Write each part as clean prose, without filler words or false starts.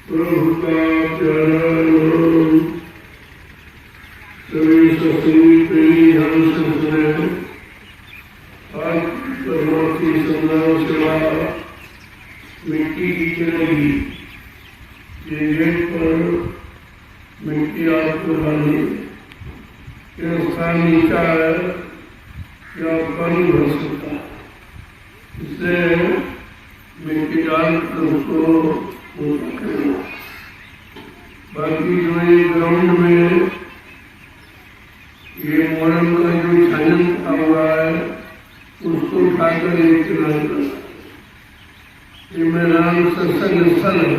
प्रभु का चरण सभी सत्संगी प्रेमी ध्यान से सुने। आज परमार्थी संग्राम सेवा मिट्टी की चलेगी। ये गेट पर मिट्टी आपको डाली, ये स्थान नीचा है, क्या पानी भर सकता है, इसलिए मिट्टी डाल कर उसको ऊंचा करना। बाकी जो ये ग्राउंड में ये मोरम का जो छाजन हुआ है उसको उठाकर एक किनारे रखा। ये मैदान सत्संग स्थल है,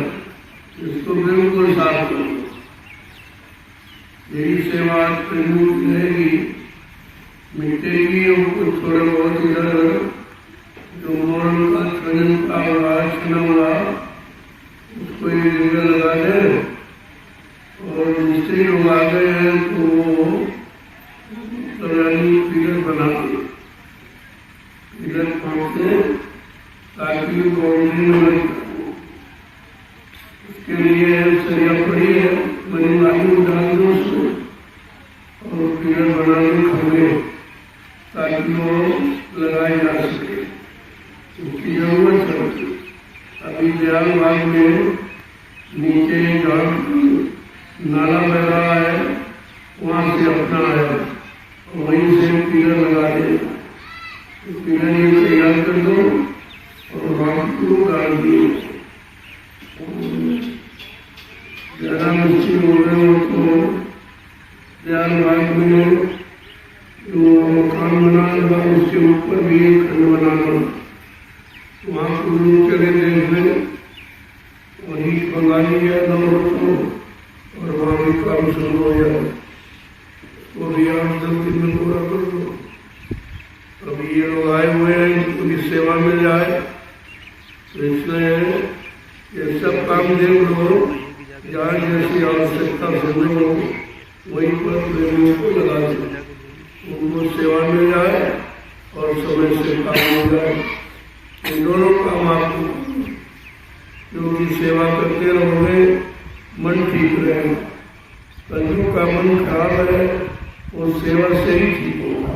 इसको बिल्कुल साफ करो। यही सेवा प्रमुख रहेगी। मिट्टी की उनको थोड़ा बहुत इधर जो मोरम का छाजन का हुआ छना हुआ उसको ये जगह लगा दे, और मिस्त्री लोग आ गए हैं तो वो फिगर बना दे, फिगर पहुँचते ताकि बाउंड्री में लग। उसके लिए सरिया पड़ी है, बनी वाली डाल दो उसको और फिगर बना दो खंभे, ताकि वो लगाए जा सके। उसकी जरूरत है। अभी दयाल बाग में नीचे नाला बह रहा है, वहाँ से अपना है, वहीं से पिलर लगा दे। पिलर ये तैयार कर दो और वहाँ को डाल दिए। ज़्यादा मुश्किल हो रहे हो तो दयाल बाग में जो मकान बना हुआ उसके ऊपर भी एक खंड बना लो, वहाँ को लोग चले देखने, वही मंगा लिया को और वहाँ भी काम शुरू हो जाए। तो भी आप 10 दिन में पूरा कर दो। अभी ये लोग आए हुए हैं, इनको भी सेवा मिल जाए, तो इसलिए ये सब काम देख लो। जहाँ जैसी आवश्यकता समझो वहीं पर प्रेमियों को लगा दो, उनको सेवा मिल जाए और समय से काम हो जाए। इन दोनों काम आपको क्योंकि सेवा करते रहोगे, मन ठीक रहेगा। कलयुग का मन खराब है, वो सेवा से ही ठीक होगा।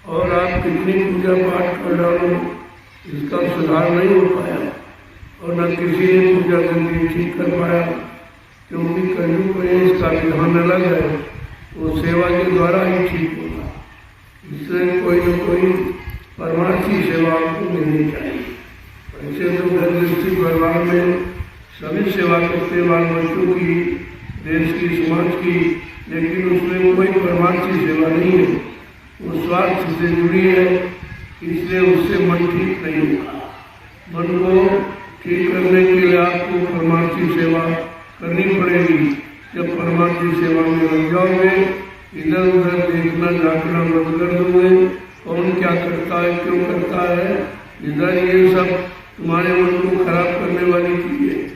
और आप कितनी पूजा पाठ कर डालो, इसका सुधार नहीं हो पाया और न किसी ने पूजा करके ठीक कर पाया, क्योंकि कलयुग में इसका विधान अलग है, वो सेवा के द्वारा ही ठीक होगा। इसलिए कोई न कोई परमार्थी सेवा आपको मिलनी चाहिए। ऐसे तो गृहस्थी परिवार में सभी सेवा करते बाल बच्चों की, देश की, समाज की, लेकिन उसमें कोई परमार्थी सेवा नहीं है, वो स्वार्थ से जुड़ी है, इसलिए उससे मन ठीक नहीं होगा। मन को ठीक करने के लिए आपको परमार्थी सेवा करनी पड़ेगी। जब परमार्थी सेवा में लग जाओगे, इधर उधर देखना झाँकना बंद कर दोगे, कौन क्या करता है, क्यों करता है, इधर ये सब तुम्हारे मन को खराब करने वाली चीजें।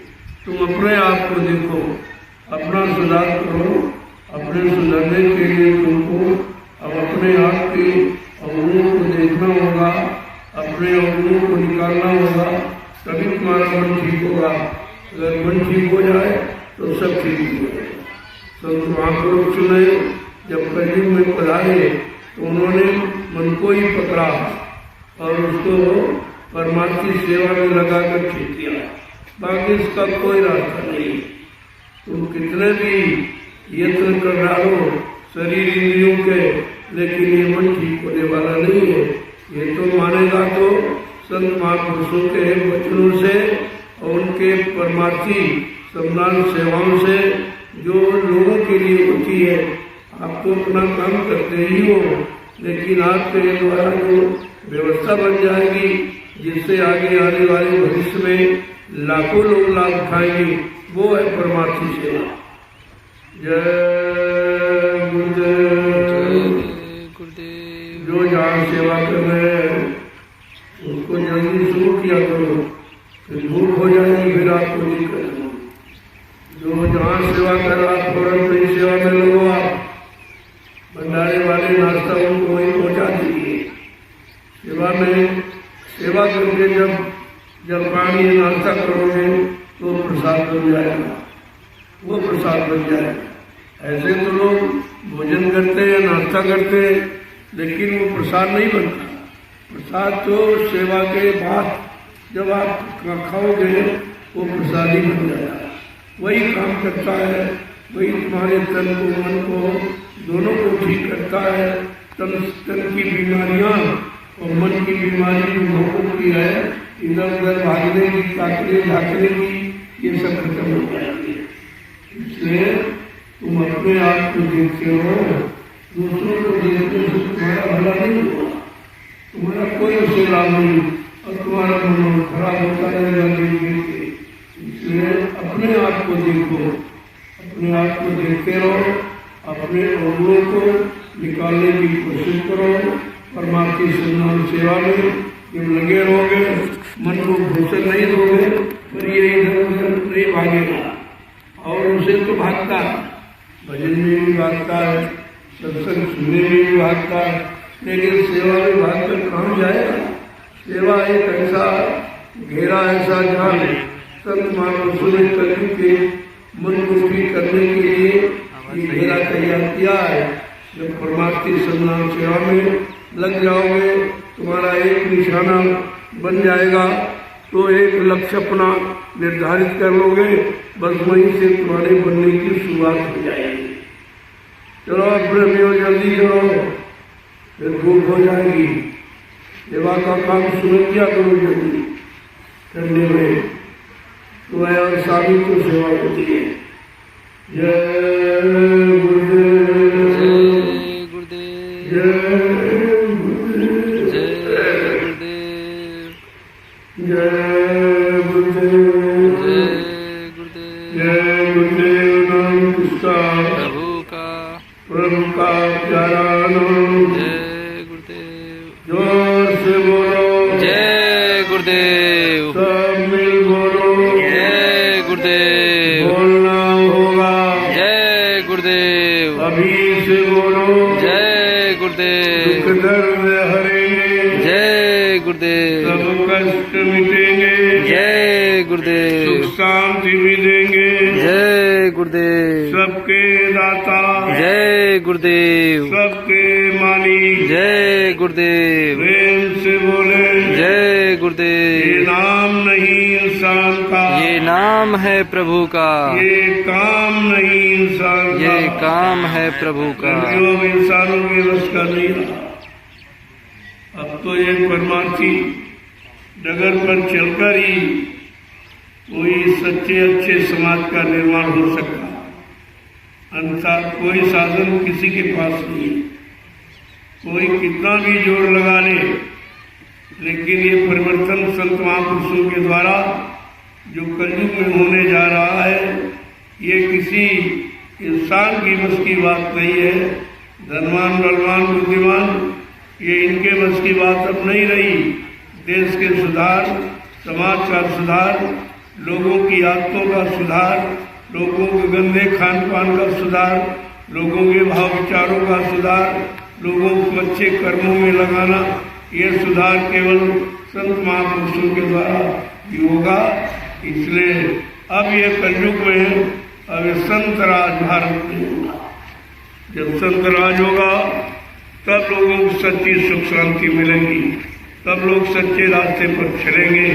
तुम अपने आप को देखो, अपना सुधार करो। अपने सुधरने के लिए तुमको अब अपने आप के अवगुणों को देखना होगा, अपने अवगुणों को निकालना होगा, तभी तुम्हारा मन ठीक होगा। अगर मन ठीक हो जाए तो सब ठीक हो जाएगा। संत महापुरुष ने जब कलयुग में पधारे तो उन्होंने मन को ही पकड़ा और उसको परमार्थी सेवा में लगाकर ठीक किया। बाकी इसका कोई रास्ता नहीं। तुम कितने भी यत्न कर डालो शरीर इंद्रियों के, लेकिन ये मन ठीक होने वाला नहीं है। ये तो मानेगा तो संत महापुरुषों के वचनों से और उनके परमार्थी सम्मान सेवाओं से जो लोगों के लिए होती है। आप तो अपना काम करते ही हो, लेकिन आपके द्वारा जो व्यवस्था बन जाएगी जिससे आगे आने वाले भविष्य में लाखों लोग लाभ उठाएंगे, वो है परमार्थी सेवा। जय गुरुदेव। जो जहाँ सेवा कर रहे हैं उसको जल्दी शुरू किया करो, फिर भूख हो जाएगी, फिर आपको दिक्कत हो। जो जहाँ सेवा कर रहा फौरन अपनी सेवा में लगो। आप भंडारे वाले नाश्ता उनको वहीं पहुँचा दीजिए। सेवा में सेवा करके जब पानी नाश्ता करोगे तो प्रसाद बन जाएगा, वो प्रसाद बन जाएगा। ऐसे तो लोग भोजन करते हैं, नाश्ता करते हैं, लेकिन वो प्रसाद नहीं बनता। प्रसाद तो सेवा के बाद जब आप खाओगे वो प्रसाद ही बन जाएगा। वही काम करता है, वही तुम्हारे तन को मन को दोनों को ठीक करता है। तन की बीमारियां और मन की बीमारी जो लोगों की है, इधर उधर भागने की, ताकने झाँकने की, ये सब खत्म हो जाएगी। इसलिए तुम अपने आप को देखते हो, दूसरों को देखने से तुम्हारा भला नहीं होगा, तुम्हारा कोई उससे लाभ नहीं और तुम्हारा मन खराब होता रहेगा देख के। इसलिए अपने आप को देखो, अपने आप को देखते रहो, अपने अवगुणों को निकालने की कोशिश करो। परमात्मा सन्मान सेवा में जब लगे रहोगे, मन को घूसन नहीं दोगे, पर ये इधर उधर नहीं भागेगा। और उसे तो भागता है, भजन में भी भागता है, सत्संग सुनने में भी भागता है, लेकिन सेवा में भागकर कहाँ जाएगा? सेवा एक ऐसा घेरा, ऐसा जाल है। संत महापुरुषों ने कलयुग के मन को ठीक करने के लिए ये घेरा तैयार किया है। जब परमात्मा सन्मान सेवा में लग जाओगे, तुम्हारा एक निशाना बन जाएगा, तो एक लक्ष्य अपना निर्धारित कर लोगे, बस वहीं से तुम्हारे बनने की शुरुआत हो जाएगी। चलो अपने में जल्दी करो, फिर भूख हो जाएगी। सेवा का काम शुरू किया करो जल्दी करने में, तो और सारी को सेवा होती है। जय गुरुदेव, जय गुरुदेव, जय गुरुदेव, जय गुरुदेव, जय गुरुदेव, जय गुरुदेव, जय गुरुदेव। नाम किसका? प्रभु का प्यारा नाम। जय गुरुदेव, जोर से बोलो, जय गुरुदेव, सब मिल बोलो, जय गुरुदेव, बोलना होगा, जय गुरुदेव, अभी से बोलो, जय गुरुदेव, दुख दर्द हरेंगे, जय गुरुदेव, सब कष्ट मिटेंगे, जय सुख गुरुदेव, शांति भी देंगे, जय गुरुदेव, सबके दाता, जय गुरुदेव, सबके मालिक, जय गुरुदेव, प्रेम से बोले, जय ये गुरुदेव। नाम नहीं इंसान का, ये नाम है प्रभु का, ये काम नहीं इंसान का, ये काम है प्रभु का। जो इंसानों के बस का नहीं रहा। अब तो ये परमार्थी डगर पर चलकर ही कोई सच्चे अच्छे समाज का निर्माण हो सकता, अन्यथा कोई साधन किसी के पास नहीं है। कोई कितना भी जोर लगा ले, लेकिन ये परिवर्तन संत महापुरुषों के द्वारा जो कलयुग में होने जा रहा है, ये किसी इंसान की बस की बात नहीं है। धनवान, बलवान, बुद्धिमान, ये इनके बस की बात अब नहीं रही। देश के सुधार, समाज का सुधार, लोगों की आदतों का सुधार, लोगों के गंदे खान पान का सुधार, लोगों के भाव विचारों का सुधार, लोगों को अच्छे कर्मों में लगाना, ये सुधार केवल संत महापुरुषों के द्वारा ही होगा। इसलिए अब ये कलयुग में अब ये संत राज भारत में होगा। जब संत राज होगा तब लोगों को सच्ची सुख शांति मिलेगी, तब लोग सच्चे रास्ते पर चलेंगे,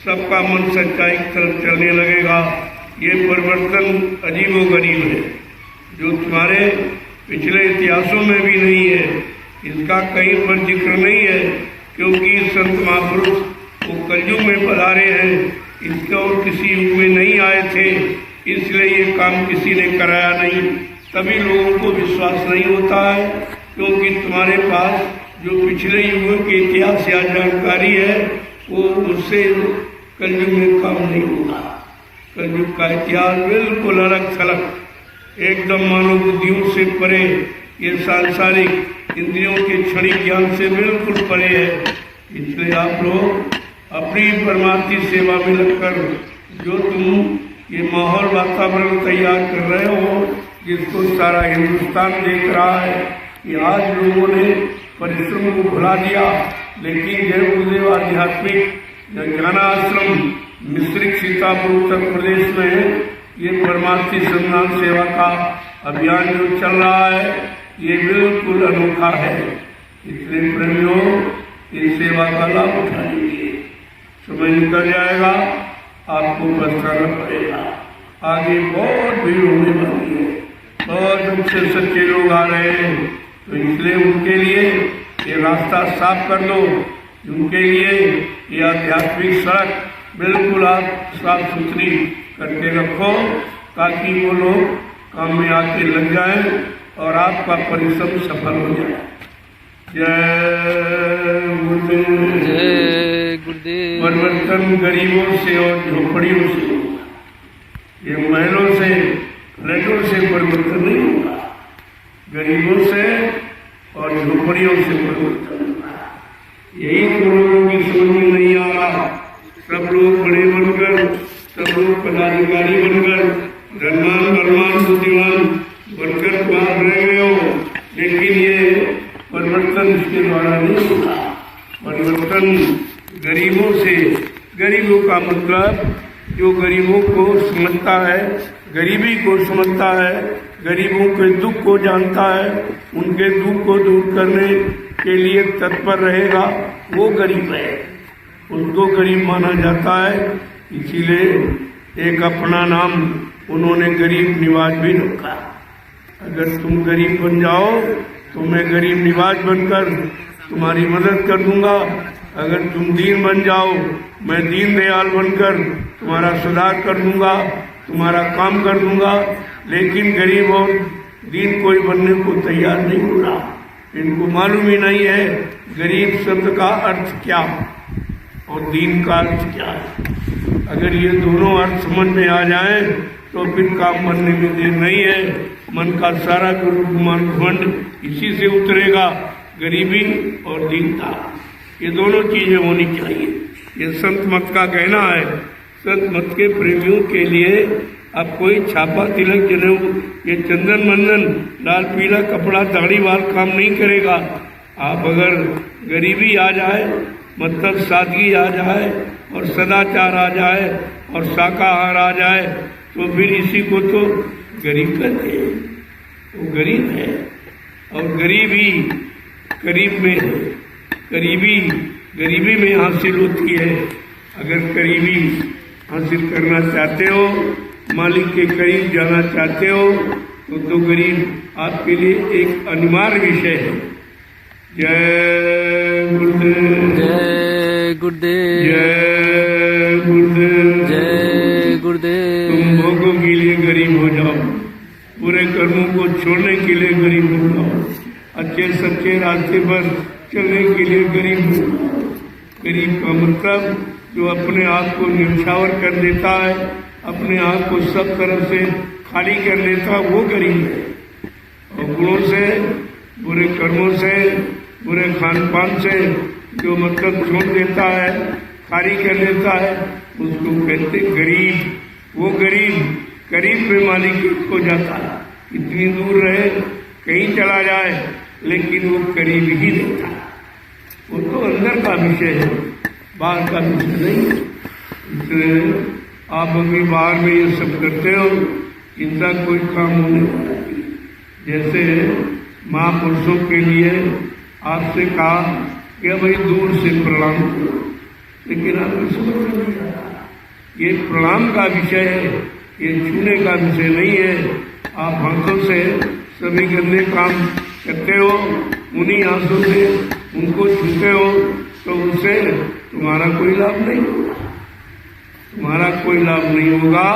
सबका मन सच्चाई की तरफ चलने लगेगा। ये परिवर्तन अजीबोगरीब है, जो तुम्हारे पिछले इतिहासों में भी नहीं है, इसका कहीं पर जिक्र नहीं है, क्योंकि संत महापुरुष वो कलयुग में पधारे हैं, इसके और किसी युग में नहीं आए थे, इसलिए ये काम किसी ने कराया नहीं। तभी लोगों को विश्वास नहीं होता है, क्योंकि तुम्हारे पास जो पिछले युगों के इतिहास या जानकारी है, वो उससे कलयुग में काम नहीं होगा। कलयुग का इतिहास बिल्कुल अलग थलग, एकदम मानव बुद्धियों से परे, ये सांसारिक इंद्रियों के क्षणिक ज्ञान से बिल्कुल परे है। इसलिए आप लोग अपनी परमार्थी सेवा में लगकर जो तुम ये माहौल वातावरण तैयार कर रहे हो, जिसको सारा हिंदुस्तान देख रहा है कि आज लोगों ने परिश्रम को भुला दिया, लेकिन जय गुरुदेव आध्यात्मिक ज्ञानाश्रम मिश्रिक सीतापुर उत्तर प्रदेश में ये परमार्थी संधान सेवा का अभियान जो चल रहा है ये बिल्कुल अनोखा है। इसलिए प्रेमियों इस सेवा का लाभ उठाएंगे। समय निकल जाएगा, आपको पछताना पड़ेगा। आगे बहुत भीड़ होने वाली है, बहुत अच्छे सच्चे लोग आ रहे हैं, तो इसलिए उनके लिए ये रास्ता साफ कर दो। उनके लिए ये आध्यात्मिक सड़क बिल्कुल आप साफ सुथरी करके रखो, ताकि वो लोग काम में आके लग जाएं और आपका परिश्रम सफल हो जाए। जय गुरुदेव। जय गुरुदेव। परिवर्तन गरीबों से और झोपड़ियों से होगा। ये महलों से फ्लैटों से परिवर्तन नहीं होगा, गरीबों से और झोपड़ियों से परिवर्तन होगा। यही तो लोगों की समझ में नहीं आ रहा। सब लोग बड़े बनकर, सब लोग पदाधिकारी बनकर, धनवान बलवान बुद्धिमान बनकर तो आप रह गए हो, लेकिन ये परिवर्तन इसके द्वारा नहीं होगा। परिवर्तन गरीबों से, गरीबों का मतलब जो गरीबों को समझता है, गरीबी को समझता है, गरीबों के दुख को जानता है, उनके दुख को दूर करने के लिए तत्पर रहेगा, वो गरीब है, उसको गरीब माना जाता है। इसीलिए एक अपना नाम उन्होंने गरीब निवाज भी रखा। अगर तुम गरीब बन जाओ तो मैं गरीब निवाज बनकर तुम्हारी मदद कर दूंगा। अगर तुम दीन बन जाओ, मैं दीन दयाल बनकर तुम्हारा सुधार कर दूंगा, तुम्हारा काम कर दूंगा। लेकिन गरीब और दीन कोई बनने को तैयार नहीं हो रहा। इनको मालूम ही नहीं है गरीब शब्द का अर्थ क्या और दीन का अर्थ क्या है। अगर ये दोनों अर्थ समझ में आ जाए तो फिर काम बनने में देर नहीं है। मन का सारा घमंड इसी से उतरेगा, गरीबी और दीनता, ये दोनों चीजें होनी चाहिए। ये संत मत का कहना है। संत मत के प्रेमियों के लिए अब कोई छापा तिलक जनेऊ, ये चंदन मंदन, लाल पीला कपड़ा, दाढ़ी वाल काम नहीं करेगा। आप अगर गरीबी आ जाए, मतलब सादगी आ जाए और सदाचार आ जाए और शाकाहार आ जाए, तो फिर इसी को तो गरीब कहते हैं। वो गरीब है और गरीबी करीब में है। गरीबी में हासिल होती है। अगर करीबी हासिल करना चाहते हो, मालिक के करीब जाना चाहते हो, तो गरीब आपके लिए एक अनिवार्य विषय है। जय गुरुदेव। जय गुरुदेव। जय गुरुदेव। जय गुरुदेव। तुम भोगों के लिए गरीब हो जाओ, बुरे कर्मों को छोड़ने के लिए गरीब हो जाओ, अच्छे सच्चे रास्ते पर चलने के लिए गरीब हो जाओ। गरीब का मतलब जो अपने आप को न्यौछावर कर देता है, अपने आप को सब तरफ से खाली कर देता, वो गरीब है। और गुणों से, बुरे कर्मों से, बुरे खान पान से जो मतलब छोड़ देता है, खाली कर देता है, उसको कहते गरीब। वो गरीब में मालिक हो जाता है। इतनी दूर रहे, कहीं चला जाए, लेकिन वो करीब ही रहता है। वो तो अंदर का विषय है, बाहर का विषय नहीं। इसलिए आप अभी बाहर में ये सब करते हो, इनका कोई काम होने वाला नहीं। जैसे महापुरुषों के लिए आपसे कहा कि भाई दूर से प्रणाम करो, लेकिन आपको समझ में नहीं आता। ये प्रणाम का विषय है, ये छूने का विषय नहीं है। आप हाथों से सभी गंदे काम करते हो, उन्हीं हाथों से उनको छूते हो, तो उससे तुम्हारा कोई लाभ नहीं होगा। तुम्हारा कोई लाभ नहीं होगा।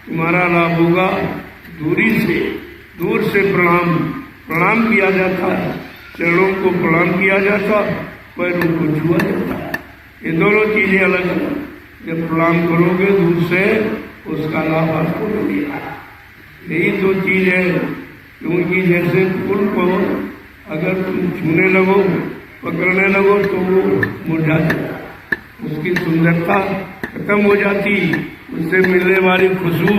तुम्हारा लाभ होगा दूर से प्रणाम किया जाता है, चरणों को प्रणाम किया जाता, पैरों को छुआ जाता है। ये दोनों चीजें अलग अलग। जब प्रणाम करोगे दूर से, उसका लाभ आपको मिलेगा। यही दो चीज है। क्योंकि जैसे फूल को अगर तुम छूने लगो, पकड़ने लगो, तो वो मुरझा जाता, उसकी सुंदरता खत्म हो जाती, उससे मिलने वाली खुशबू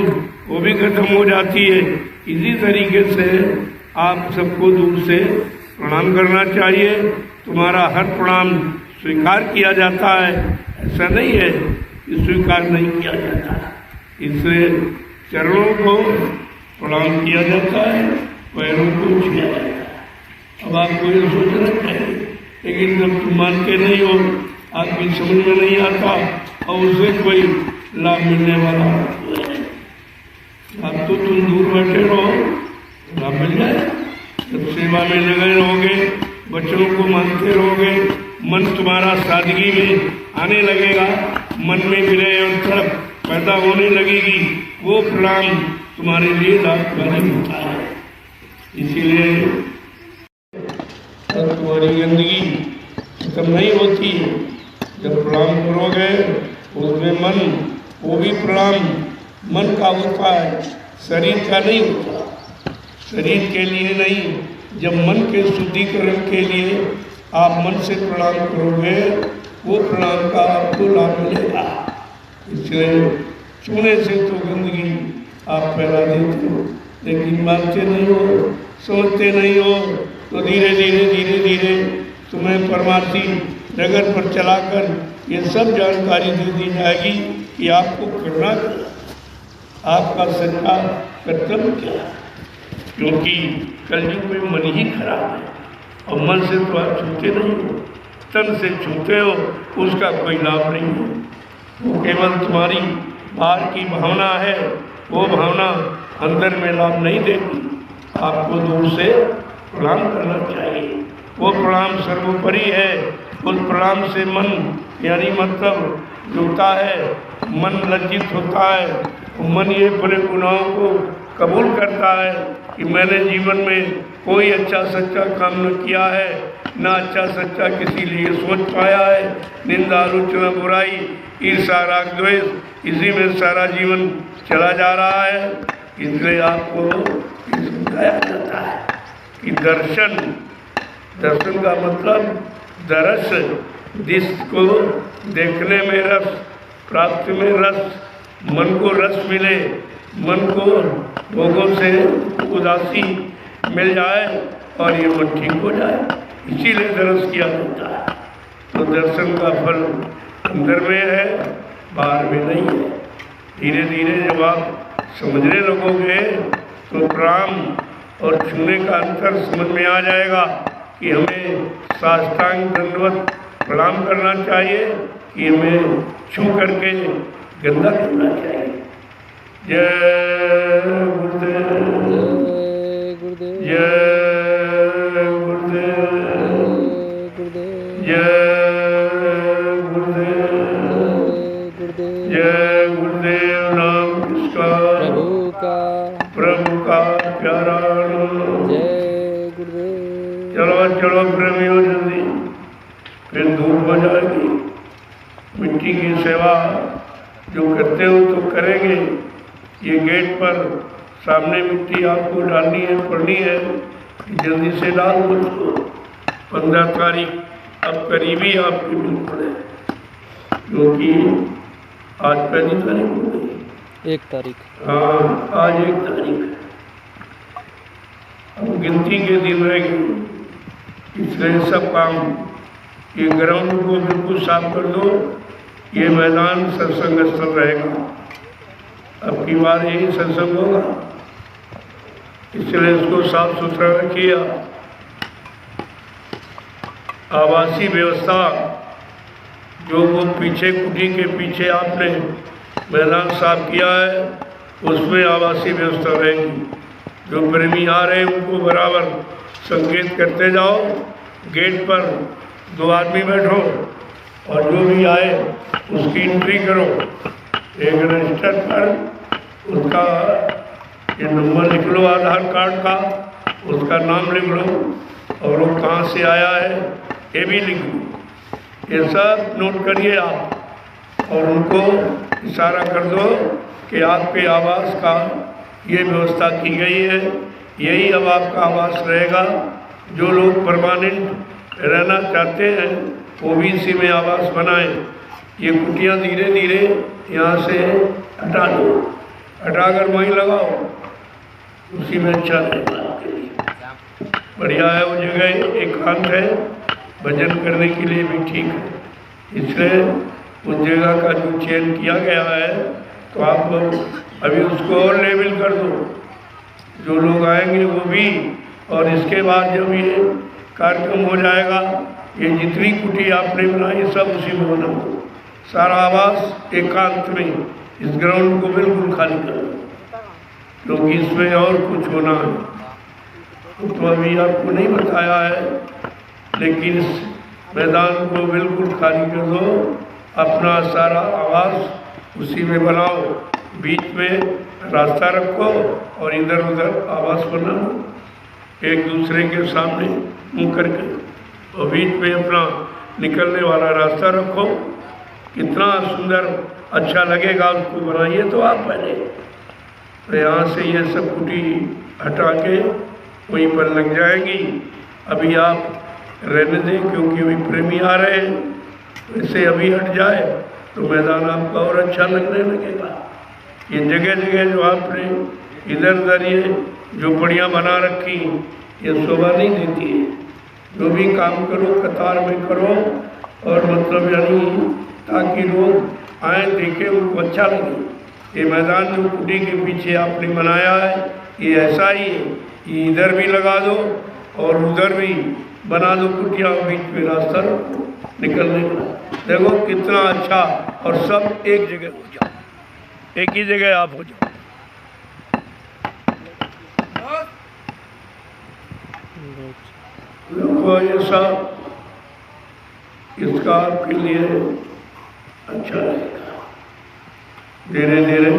वो भी खत्म हो जाती है। इसी तरीके से आप सबको दूर से प्रणाम करना चाहिए। तुम्हारा हर प्रणाम स्वीकार किया जाता है, ऐसा नहीं है। स्वीकार नहीं किया जाता। इसलिए चरणों को प्रणाम किया जाता है, पैरों को छुआ जाता है। अब आपको ये सोचना चाहिए, लेकिन जब तुम मानते नहीं हो, आपकी समझ में नहीं आता और उससे कोई लाभ मिलने वाला है, अब तो तुम दूर बैठे रहो, लाभ मिल जाए। जब सेवा में लगे रहोगे, बच्चों को मानते रहोगे, मन तुम्हारा सादगी में आने लगेगा, मन में विनय और तड़प पैदा होने लगेगी, वो प्रणाम तुम्हारे लिए लाभकारी होता है। इसीलिए तुम्हारी गंदगी खत्म नहीं होती। जब प्रणाम करोगे उसमें मन, वो भी प्रणाम मन का होता है, शरीर का नहीं होता। शरीर के लिए नहीं, जब मन के शुद्धिकरण के लिए आप मन से प्रणाम करोगे, वो प्रणाम का आपको लाभ मिलेगा। इसलिए छूने से तो गंदगी आप फैला देते हो, लेकिन मानते नहीं हो, समझते नहीं हो, तो धीरे धीरे तुम्हें परमार्थी नगर पर चलाकर ये सब जानकारी दे दी जाएगी कि आपको करना क्या, आपका सच्चा कर्तव्य क्या है। क्योंकि कलयुग में मन ही खराब है और मन से तो आप छूते नहीं हो, तन से छूते हो, उसका कोई लाभ नहीं है। वो केवल तुम्हारी बाहर की भावना है, वो भावना अंदर में लाभ नहीं देती। आपको दूर से प्रणाम करना चाहिए, वो प्रणाम सर्वोपरि है। उस प्रणाम से मन यानी मतलब जुड़ता है, मन लज्जित होता है, मन ये बड़े गुनाहों को कबूल करता है कि मैंने जीवन में कोई अच्छा सच्चा काम न किया है, ना अच्छा सच्चा किसी लिए सोच पाया है। निंदा आलोचना बुराई ईर्ष्या राग द्वेष, इसी में सारा जीवन चला जा रहा है। इसलिए आपको समझाया जाता है कि दर्शन का मतलब दरस, जिसको देखने में रस, प्राप्ति में रस, मन को रस मिले, मन को भोगों से उदासी मिल जाए और ये मन ठीक हो जाए, इसीलिए दरस किया जाता है। तो दर्शन का फल अंदर में है, बाहर में नहीं है। धीरे धीरे जब आप समझने लगोगे तो प्रणाम और छूने का अंतर समझ में आ जाएगा कि हमें साष्टांग दंडवत प्रणाम करना चाहिए कि हमें छू करके गंदा करना चाहिए। जय गुरुदेव, जय गुरुदेव, जय गुरुदेव, जय गुरुदेव। नाम किसका? प्रभु का प्यारा नाम। जय गुरुदेव। चलो प्रेमियों, जल्दी फिर धूप हो जाएगी। मिट्टी की सेवा जो करते हो तो करेंगे। ये गेट पर सामने मिट्टी आपको डालनी है, पड़नी है, जल्दी से डाल दो उसको। 15 तारीख अब करीबी आपकी बिल्कुल है, क्योंकि आज पहली तारीख हो गई, 1 तारीख। हाँ, आज 1 तारीख है। अब गिनती के दिन रह गए, इसलिए सब काम, ये ग्राउंड को बिल्कुल साफ कर दो। ये मैदान सत्संग स्थल रहेगा, अब की बार यही सत्संग होगा, इसलिए इसको साफ सुथरा रखिए। आवासीय व्यवस्था जो वो पीछे कुटी के पीछे आपने मैदान साफ किया है, उसमें आवासीय व्यवस्था रहेगी। जो प्रेमी आ रहे हैं उनको बराबर संकेत करते जाओ। गेट पर 2 आदमी बैठो और जो भी आए उसकी एंट्री करो। एक रजिस्टर पर उसका ये नंबर लिख लो, आधार कार्ड का, उसका नाम लिख लो और वो कहाँ से आया है ये भी लिख लो। ये सब नोट करिए आप और उनको इशारा कर दो कि आपके आवास का ये व्यवस्था की गई है, यही अब आपका आवास रहेगा। जो लोग परमानेंट रहना चाहते हैं वो भी इसी में आवास बनाएं। ये कुटियाँ धीरे धीरे यहाँ से हटा दो, हटाकर वहीं लगाओ, उसी में अच्छा रहेगा आपके लिए। बढ़िया है वो जगह, एकांत है, भजन करने के लिए भी ठीक है। इसलिए उस जगह का जो चयन किया गया है, तो आप अभी उसको और लेवल कर दो, जो लोग आएंगे वो भी। और इसके बाद जब ये कार्यक्रम हो जाएगा, ये जितनी कुटी आपने बनाई सब उसी में बना दो। सारा आवास एकांत में इस ग्राउंड को बिल्कुल खाली कर दो, क्योंकि इसमें और कुछ होना है। तो अभी आपको नहीं बताया है, लेकिन इस मैदान को बिल्कुल खाली कर दो, अपना सारा आवास उसी में बनाओ, बीच में रास्ता रखो और इधर उधर आवास बनाओ एक दूसरे के सामने मुँह करके, और बीच में अपना निकलने वाला रास्ता रखो। कितना सुंदर अच्छा लगेगा, उसको बनाइए तो आप पहले। तो यहाँ से ये सब कुटी हटा के वहीं पर लग जाएगी। अभी आप रहने दें, क्योंकि अभी प्रेमी आ रहे हैं। वैसे अभी हट जाए तो मैदान आपका और अच्छा लगने लगेगा। ये जगह जगह जो आपने इधर उधर ये झोपड़ियाँ बना रखी, ये शोभा नहीं देती है। जो भी काम करो कतार में करो, और मतलब यानी ताकि लोग आए देखें, उनको अच्छा लगे। ये मैदान जो कुटी के पीछे आपने बनाया है, ये ऐसा ही है। ये इधर भी लगा दो और उधर भी बना दो कुटिया, बीच में रास्ता रखो निकलने का। देखो कितना अच्छा, और सब एक जगह हो जाओ, एक ही जगह आप हो जाओ। देखो ये सब इसका आपके लिए अच्छा रहेगा। धीरे धीरे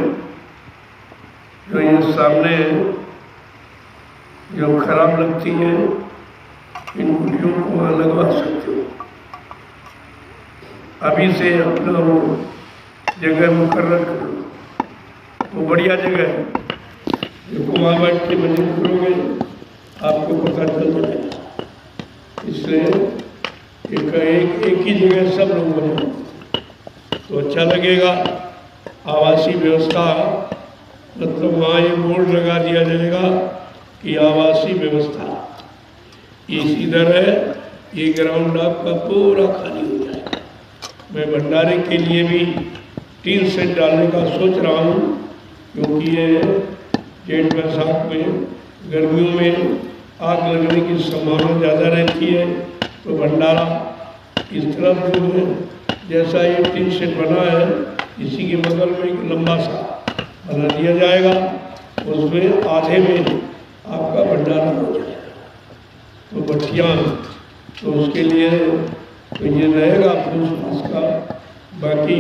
जो ये सामने जो खराब लगती है, इन कुटियों को वहाँ लगवा सकते हो। अभी से अपना वो जगह मुकर्रर करो, वो बढ़िया जगह है। देखो वहाँ बैठ के भजन करोगे, आपको पता चल जाएगा। इसलिए एक ही जगह सब लोग बने तो अच्छा लगेगा। आवासीय व्यवस्था मतलब वहाँ ये बोर्ड लगा दिया जाएगा कि आवासीय व्यवस्था इधर है, ये ग्राउंड आपका पूरा खाली हो जाएगा। मैं भंडारे के लिए भी 3 सेट डालने का सोच रहा हूँ, क्योंकि ये जेठ बैसाख में गर्मियों में आग लगने की संभावना ज़्यादा रहती है। तो भंडारा इस तरफ जो है, जैसा ये 3 सेट बना है, इसी के बगल में एक लंबा सा बना दिया जाएगा, उसमें आधे में आपका भंडारा हो जाएगा। तो भट्टियाँ, तो उसके लिए तो ये रहेगा फूस फास का। बाकी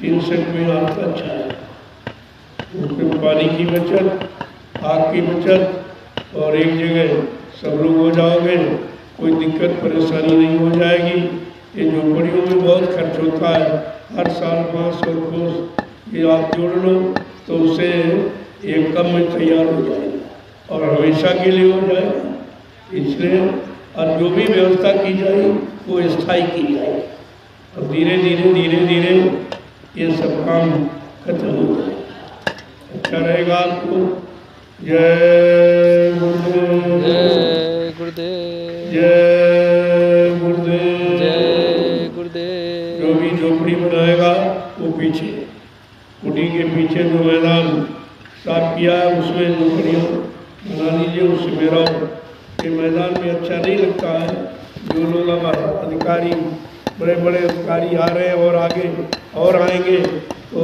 3 सेट में आपका अच्छा है, उसमें पानी की बचत, आग की बचत, और एक जगह सब लोग हो जाओगे, कोई दिक्कत परेशानी नहीं हो जाएगी। ये झोपड़ियों में बहुत खर्च होता है, हर साल 500 कोस ये आप जोड़ लो तो उससे एक कम में तैयार हो जाएगा और हमेशा के लिए हो जाएगा। इसलिए और जो भी व्यवस्था की जाए वो स्थायी की जाए, और धीरे धीरे ये सब काम खत्म हो जाएगा। अच्छा रहेगा आपको। जय गुरुदेव, जय गुरुदेव, जय गुरुदेव, जय गुरुदेव। जो भी झोपड़ी बनाएगा वो पीछे कुटी के पीछे जो मैदान साफ किया है उसमें झोपड़ियाँ बना लीजिए, उससे मेरा ये मैदान में अच्छा नहीं लगता है। जो लोग हमारे अधिकारी बड़े बड़े अधिकारी आ रहे हैं और आगे और आएंगे, तो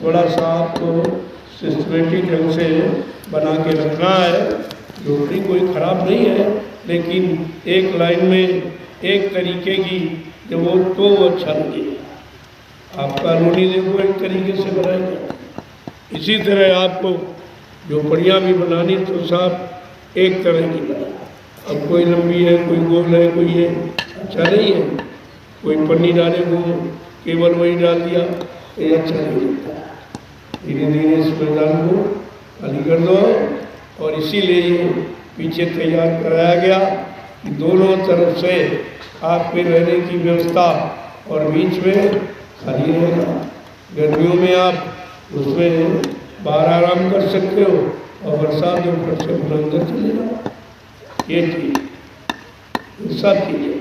थोड़ा सा आपको सिस्टमेटिक ढंग से बना के रखना है। झोपड़ी कोई ख़राब नहीं है, लेकिन एक लाइन में एक तरीके की जब वो तो वो अच्छा लगे। आपका रोनी देखो एक तरीके से बनाएगा, इसी तरह आपको झोपड़ियाँ भी बनानी तो साफ एक तरह की बनाए। अब कोई लंबी है, कोई गोल है, कोई ये अच्छा नहीं है। कोई पन्नी डाले वो केवल वही डाल दिया, ये अच्छा नहीं लगता। धीरे धीरे इस मैदान को खाली कर दो, और इसीलिए पीछे तैयार कराया गया कि दोनों तरफ से आपके रहने की व्यवस्था और बीच में खाली रहेगा। गर्मियों में आप उसमें बाहर आराम कर सकते हो, और बरसात में ऊपर से अपना अंदर चले जाओ। ये चीज़ सब चीज़ें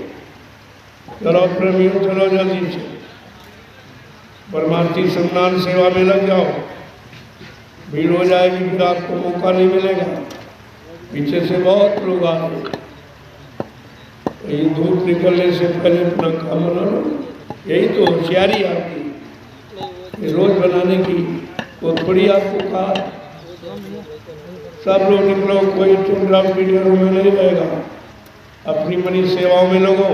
चलो प्रेमियों, चलो जल्दी से परमार्थी सम्मान सेवा में लग जाओ, भीड़ हो जाएगी, फिर आपको मौका नहीं मिलेगा। पीछे से बहुत लोग आ रहे हैं, यही धूप निकलने से पहले अपना काम बना लो। यही तो होशियारी आपकी, रोज बनाने की। वो थोड़ी आपको कहा सब लोग निकलो, कोई चुनाव मीडिया में नहीं रहेगा, अपनी अपनी सेवाओं में लगो,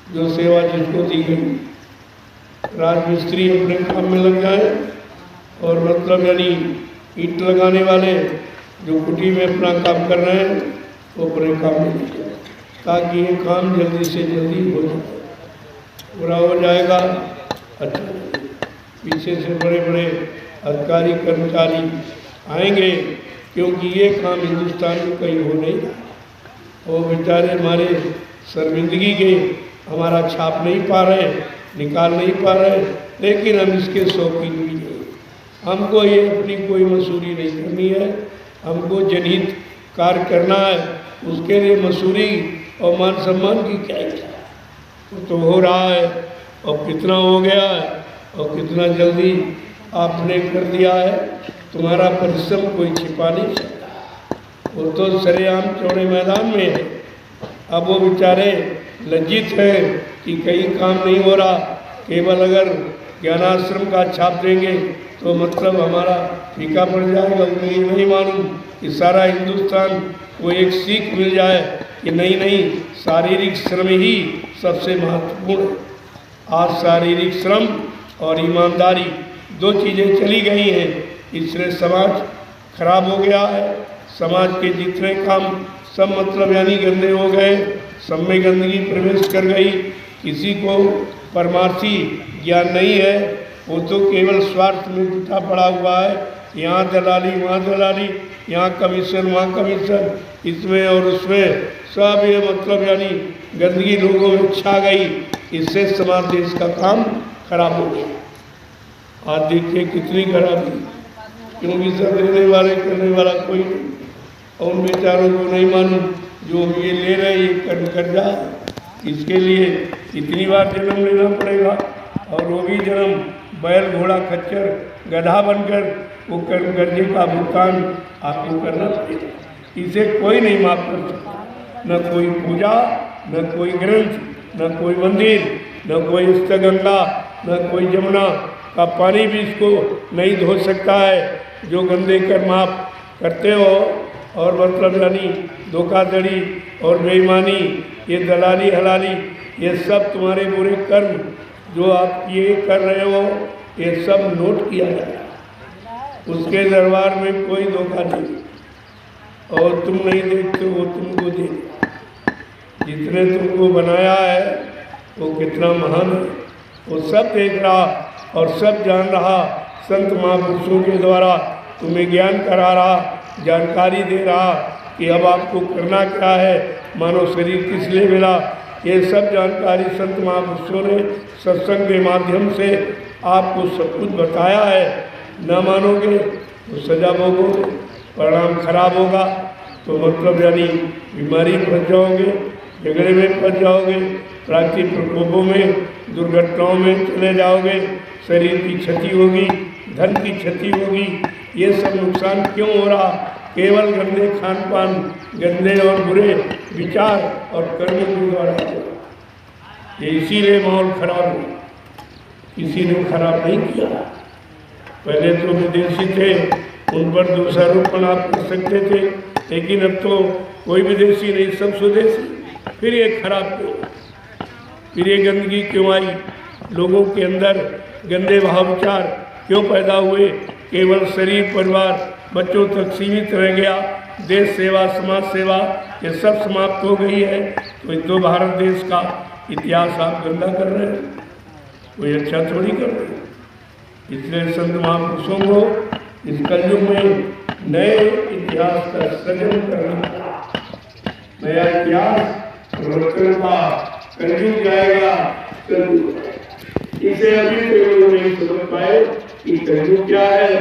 जो सेवा जिसको दी गई। राजमिस्त्री अपने काम में लग जाए, और मतलब यानी ईंट लगाने वाले जो कुटी में अपना काम कर रहे हैं वो अपने काम में लग जाए, ताकि ये काम जल्दी से जल्दी हो जाए, पूरा हो जाएगा। अच्छा, पीछे से बड़े बड़े अधिकारी कर्मचारी आएंगे, क्योंकि ये काम हिंदुस्तान में कहीं हो नहीं रहा। वो बेचारे हमारे शर्मिंदगी के हमारा छाप नहीं पा रहे, निकाल नहीं पा रहे, लेकिन हम इसके शौकीन भी नहीं। हमको ये अपनी कोई मसूरी नहीं करनी है, हमको जनहित कार्य करना है। उसके लिए मसूरी और मान सम्मान की क्या इच्छा, तो हो रहा है, और कितना हो गया है, और कितना जल्दी आपने कर दिया है। तुम्हारा परिश्रम कोई छिपा नहीं सकता, वो तो सरेआम चौड़े मैदान में है। अब वो बेचारे लज्जित हैं कि कहीं काम नहीं हो रहा, केवल अगर ज्ञानाश्रम का छाप देंगे तो मतलब हमारा फीका पड़ जाएगा। उन्हें ये नहीं मालूम कि सारा हिंदुस्तान को एक सीख मिल जाए कि नहीं नहीं, शारीरिक श्रम ही सबसे महत्वपूर्ण है। आज शारीरिक श्रम और ईमानदारी दो चीज़ें चली गई हैं, इसलिए समाज खराब हो गया है। समाज के जितने काम सब मतलब यानी गंदे हो गए, सब में गंदगी प्रवेश कर गई। किसी को परमार्थी ज्ञान नहीं है, वो तो केवल स्वार्थ में जुटा पड़ा हुआ है। यहाँ दलाली, वहाँ दलाली, यहाँ कमीशन, वहाँ कमीशन, इसमें और उसमें सब ये मतलब यानी गंदगी लोगों में छा गई। इससे समाज देश का काम खराब हो गया। आज देखिए कितनी खराबी, क्योंकि सब लेने वाले करने वाला कोई नहीं, और उन बेचारों को नहीं मालूम जो ये ले रहे ये कर जा। इसके लिए इतनी बार जन्म लेना पड़ेगा, और वो भी जन्म बैल घोड़ा खच्चर गधा बनकर वो कर्जे का भुगतान आपको करना पड़ेगा। इसे कोई नहीं माफ कर सकता, न कोई पूजा, न कोई ग्रंथ, न कोई मंदिर, न कोई गंगा, न कोई जमुना का पानी भी इसको नहीं धो सकता है। जो गंदे कर्म आप करते हो, और मतलब यानी धोखाधड़ी और बेईमानी, ये दलाली हलाली, ये सब तुम्हारे बुरे कर्म जो आप ये कर रहे हो, ये सब नोट किया जाएगा। उसके दरबार में कोई धोखा नहीं, और तुम नहीं देखते वो तुमको देगा। जितने तुमको बनाया है वो कितना महान है, वो सब देख रहा और सब जान रहा। संत महापुरुषों के द्वारा तुम्हें ज्ञान करा रहा, जानकारी दे रहा कि अब आपको करना क्या है, मानव शरीर किस लिए मिला। ये सब जानकारी संत महापुरुषों ने सत्संग के माध्यम से आपको सब कुछ बताया है। न मानोगे तो सजा भोगोगे, परिणाम खराब होगा, तो मतलब यानी बीमारी में फंस जाओगे, झगड़े में फंस जाओगे, प्राकृतिक प्रकोपों में, दुर्घटनाओं में चले जाओगे, शरीर की क्षति होगी, धन की क्षति होगी। ये सब नुकसान क्यों हो रहा? केवल गंदे खान पान, गंदे और बुरे विचार और कर्मों के द्वारा। ये इसीलिए माहौल खराब हो, किसी ने खराब नहीं किया। पहले तो विदेशी थे, उन पर दोषारोपण आप कर सकते थे, लेकिन अब तो कोई विदेशी नहीं, सब स्वदेशी। फिर ये खराब क्यों? फिर ये गंदगी क्यों आई? लोगों के अंदर गंदे भाव विचार क्यों पैदा हुए? केवल शरीर, परिवार, बच्चों तक सीमित रह गया। देश सेवा, समाज सेवा ये सब समाप्त हो गई है। तो भारत देश का इतिहास आप गंदा कर रहे हैं, कोई अच्छा थोड़ी कर रहे हैं। इसलिए संत महापुरुषों को इस कलयुग में नए इतिहास का सृजन करना, नया इतिहास प्रवर्तन का कलयुग जाएगा। इसे अभी तक लोग नहीं समझ पाए कि कलयुग क्या है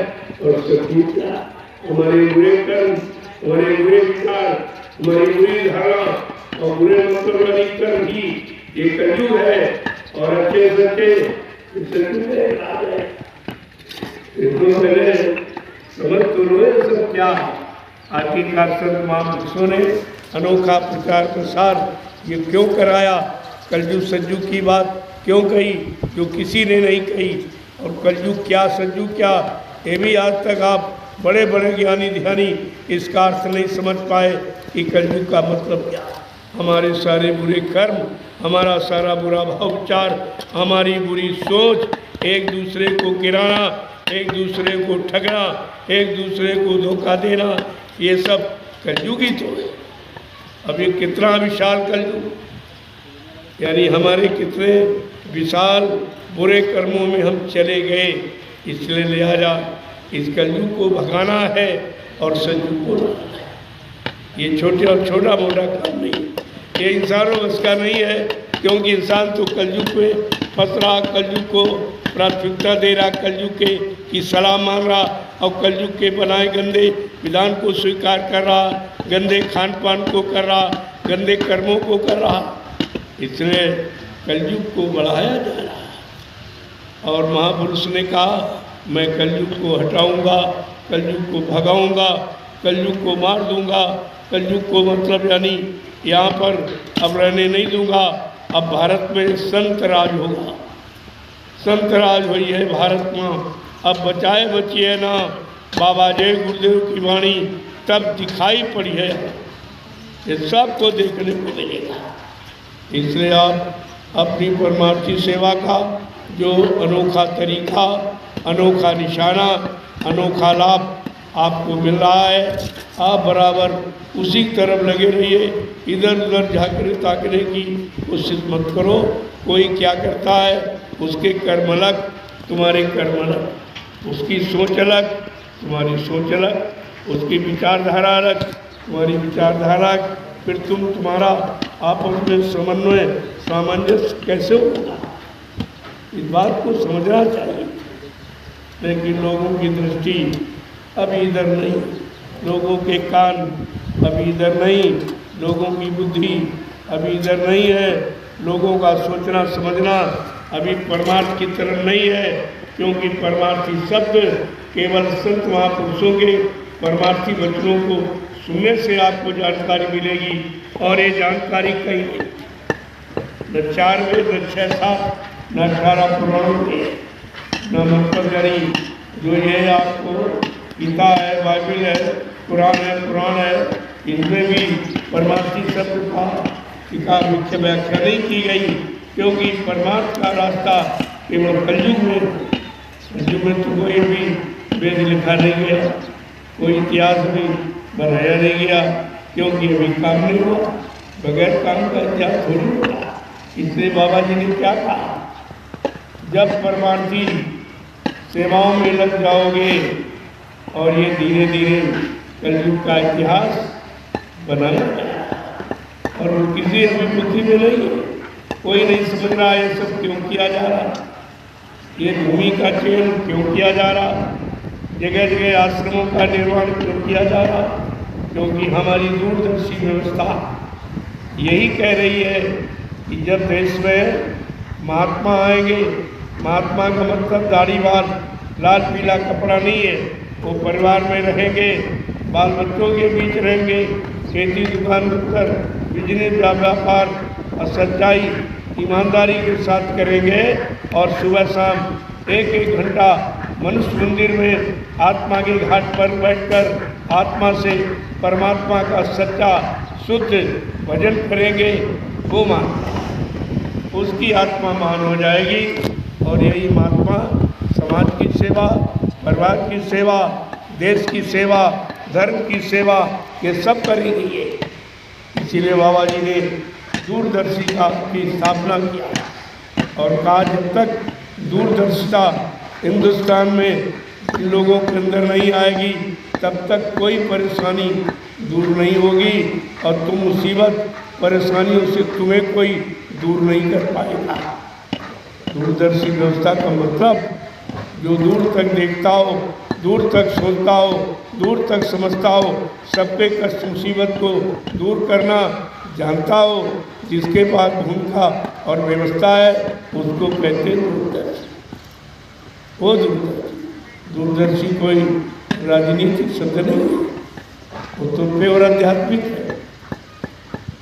और सतयुग क्या है। हमारे बुरे कर्म, हमारे बुरे विचार, हमारी बुरी धारणा और बुरे मतलब कर्म ही ये कलयुग है, और अच्छे सच्चे इतना पहले समझ तो लो सब क्या आखिरकार संत महापुरुषों ने अनोखा प्रचार प्रसार ये क्यों कराया, कलयुग संयुग की बात क्यों कही जो किसी ने नहीं कही, और कलयुग क्या संयुग क्या ये भी आज तक आप बड़े बड़े ज्ञानी ध्यानी इसका अर्थ नहीं समझ पाए कि कलयुग का मतलब क्या। हमारे सारे बुरे कर्म, हमारा सारा बुरा भाव विचार, हमारी बुरी सोच, एक दूसरे को गिराना, एक दूसरे को ठगना, एक दूसरे को धोखा देना, ये सब कलयुग ही तो है। अब ये कितना विशाल कलयुग, यानी हमारे कितने विशाल बुरे कर्मों में हम चले गए। इसलिए लिहाजा इस कलयुग को भगाना है और संयुग को लाना है। ये छोटे और छोटा मोटा काम नहीं, ये इंसानों बस का नहीं है, क्योंकि इंसान तो कलयुग में फंस रहा, कलयुग को प्राथमिकता दे रहा, कलयुग के की सलाह मान रहा और कलयुग के बनाए गंदे विधान को स्वीकार कर रहा, गंदे खान पान को कर रहा, गंदे कर्मों को कर रहा। इसलिए कलयुग को बढ़ाया जा रहा है। और महापुरुष ने कहा मैं कलयुग को हटाऊंगा, कलयुग को भगाऊंगा, कलयुग को मार दूंगा, कलयुग को मतलब यानी यहाँ पर अब रहने नहीं दूंगा। अब भारत में संत राज होगा, संत राज हुई है भारत में। अब बचाए बचिए ना, बाबा जय गुरुदेव की वाणी तब दिखाई पड़ी है, ये सबको देखने को मिलेगा। इसलिए आप अपनी परमार्थी सेवा का जो अनोखा तरीका, अनोखा निशाना, अनोखा लाभ आपको मिल रहा है, आप बराबर उसी तरफ लगे रहिए। इधर उधर झांकने ताकने की कोशिश मत करो। कोई क्या करता है उसके कर्म अलग, तुम्हारे कर्म अलग, उसकी सोच अलग, तुम्हारी सोच अलग, उसकी विचारधारा अलग, तुम्हारी विचारधारा अलग, फिर तुम्हारा आपस में समन्वय सामंजस्य कैसे होगा, इस बात को समझना चाहिए। लेकिन लोगों की दृष्टि अभी इधर नहीं, लोगों के कान अभी इधर नहीं, लोगों की बुद्धि अभी इधर नहीं है, लोगों का सोचना समझना अभी परमार्थ की तरफ नहीं है। क्योंकि परमार्थी शब्द केवल संत महापुरुषों के परमार्थी वचनों को सुनने से आपको जानकारी मिलेगी, और ये जानकारी कहीं नहीं, न 4 वेद, न 6 7, न 18 पुराणों के, न मंत्रगरी, जो ये आपको गीता है, बाइबल है, पुराण है, इनमें भी परमार्थी शब्द का मुख्य व्याख्या नहीं की गई। क्योंकि परमार्थ का रास्ता केवल कलयुग में तो कोई भी वेद लिखा नहीं गया, कोई इतिहास भी बनाया नहीं गया, क्योंकि अभी काम नहीं हुआ, बगैर काम का इतिहास थोड़ी होता। इसलिए बाबा जी ने क्या कहा, जब परमार्थी सेवाओं में लग जाओगे और ये धीरे धीरे कलयुग का इतिहास बनाया और वो किसी अभी बुद्धि में नहीं है, कोई नहीं समझ रहा है सब क्यों किया जा रहा, ये भूमि का चयन क्यों किया जा रहा, जगह जगह आश्रमों का निर्माण क्यों किया जा रहा, क्योंकि हमारी दूरदर्शी व्यवस्था यही कह रही है कि जब देश में महात्मा आएंगे, महात्मा का मतलब दाढ़ी बाल लाल पीला कपड़ा नहीं है, वो परिवार में रहेंगे, बाल बच्चों के बीच रहेंगे, खेती दुकान कर बिजनेस व्यापार और सच्चाई ईमानदारी के साथ करेंगे, और सुबह शाम 1-1 घंटा मनुष्य मंदिर में आत्मा के घाट पर बैठकर आत्मा से परमात्मा का सच्चा शुद्ध भजन करेंगे। वो महात्मा, उसकी आत्मा महान हो जाएगी। और यही महात्मा समाज की सेवा, परिवार की सेवा, देश की सेवा, धर्म की सेवा, ये सब करेंगे। ये इसीलिए बाबा जी ने दूरदर्शिता की स्थापना किया और कहा जब तक दूरदर्शिता हिंदुस्तान में लोगों के अंदर नहीं आएगी तब तक कोई परेशानी दूर नहीं होगी, और तुम मुसीबत परेशानियों से तुम्हें कोई दूर नहीं कर पाएगा। दूरदर्शी व्यवस्था का मतलब जो दूर तक देखता हो, दूर तक सोचता हो, दूर तक समझता हो, सबके कष्ट मुसीबत को दूर करना जानता हो, जिसके पास भूमिका और व्यवस्था है उसको कहते हैं दूरदर्शी। वो दूरदर्शी कोई राजनीतिक शब्द नहीं है, वो तो प्योर आध्यात्मिक है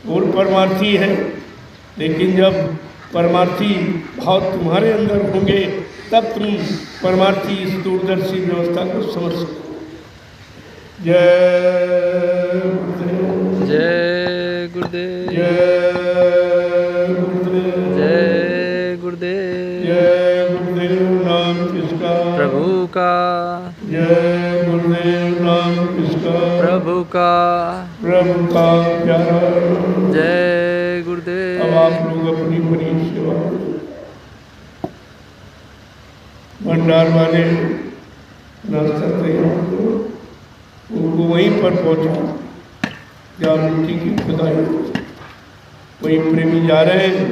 और परमार्थी है। लेकिन जब परमार्थी भाव तुम्हारे अंदर होंगे तब तुम परमार्थी इस दूरदर्शी व्यवस्था को समझ सकते। जय गुरुदेव, जय गुरुदेव, जय गुरुदेव, जय गुरुदेव, जय गुरुदेव। नाम किसका? प्रभु का। जय गुरुदेव। नाम किसका? प्रभु का। प्रभु का प्यारा। जय गुरुदेव। अब आप लोग अपनी बड़ी सेवा भंडार वाले नाश्ता तैयार करो, उनको वहीं पर पहुँचा जहाँ मिट्टी की खुदाई होती है। वहीं प्रेमी जा रहे हैं,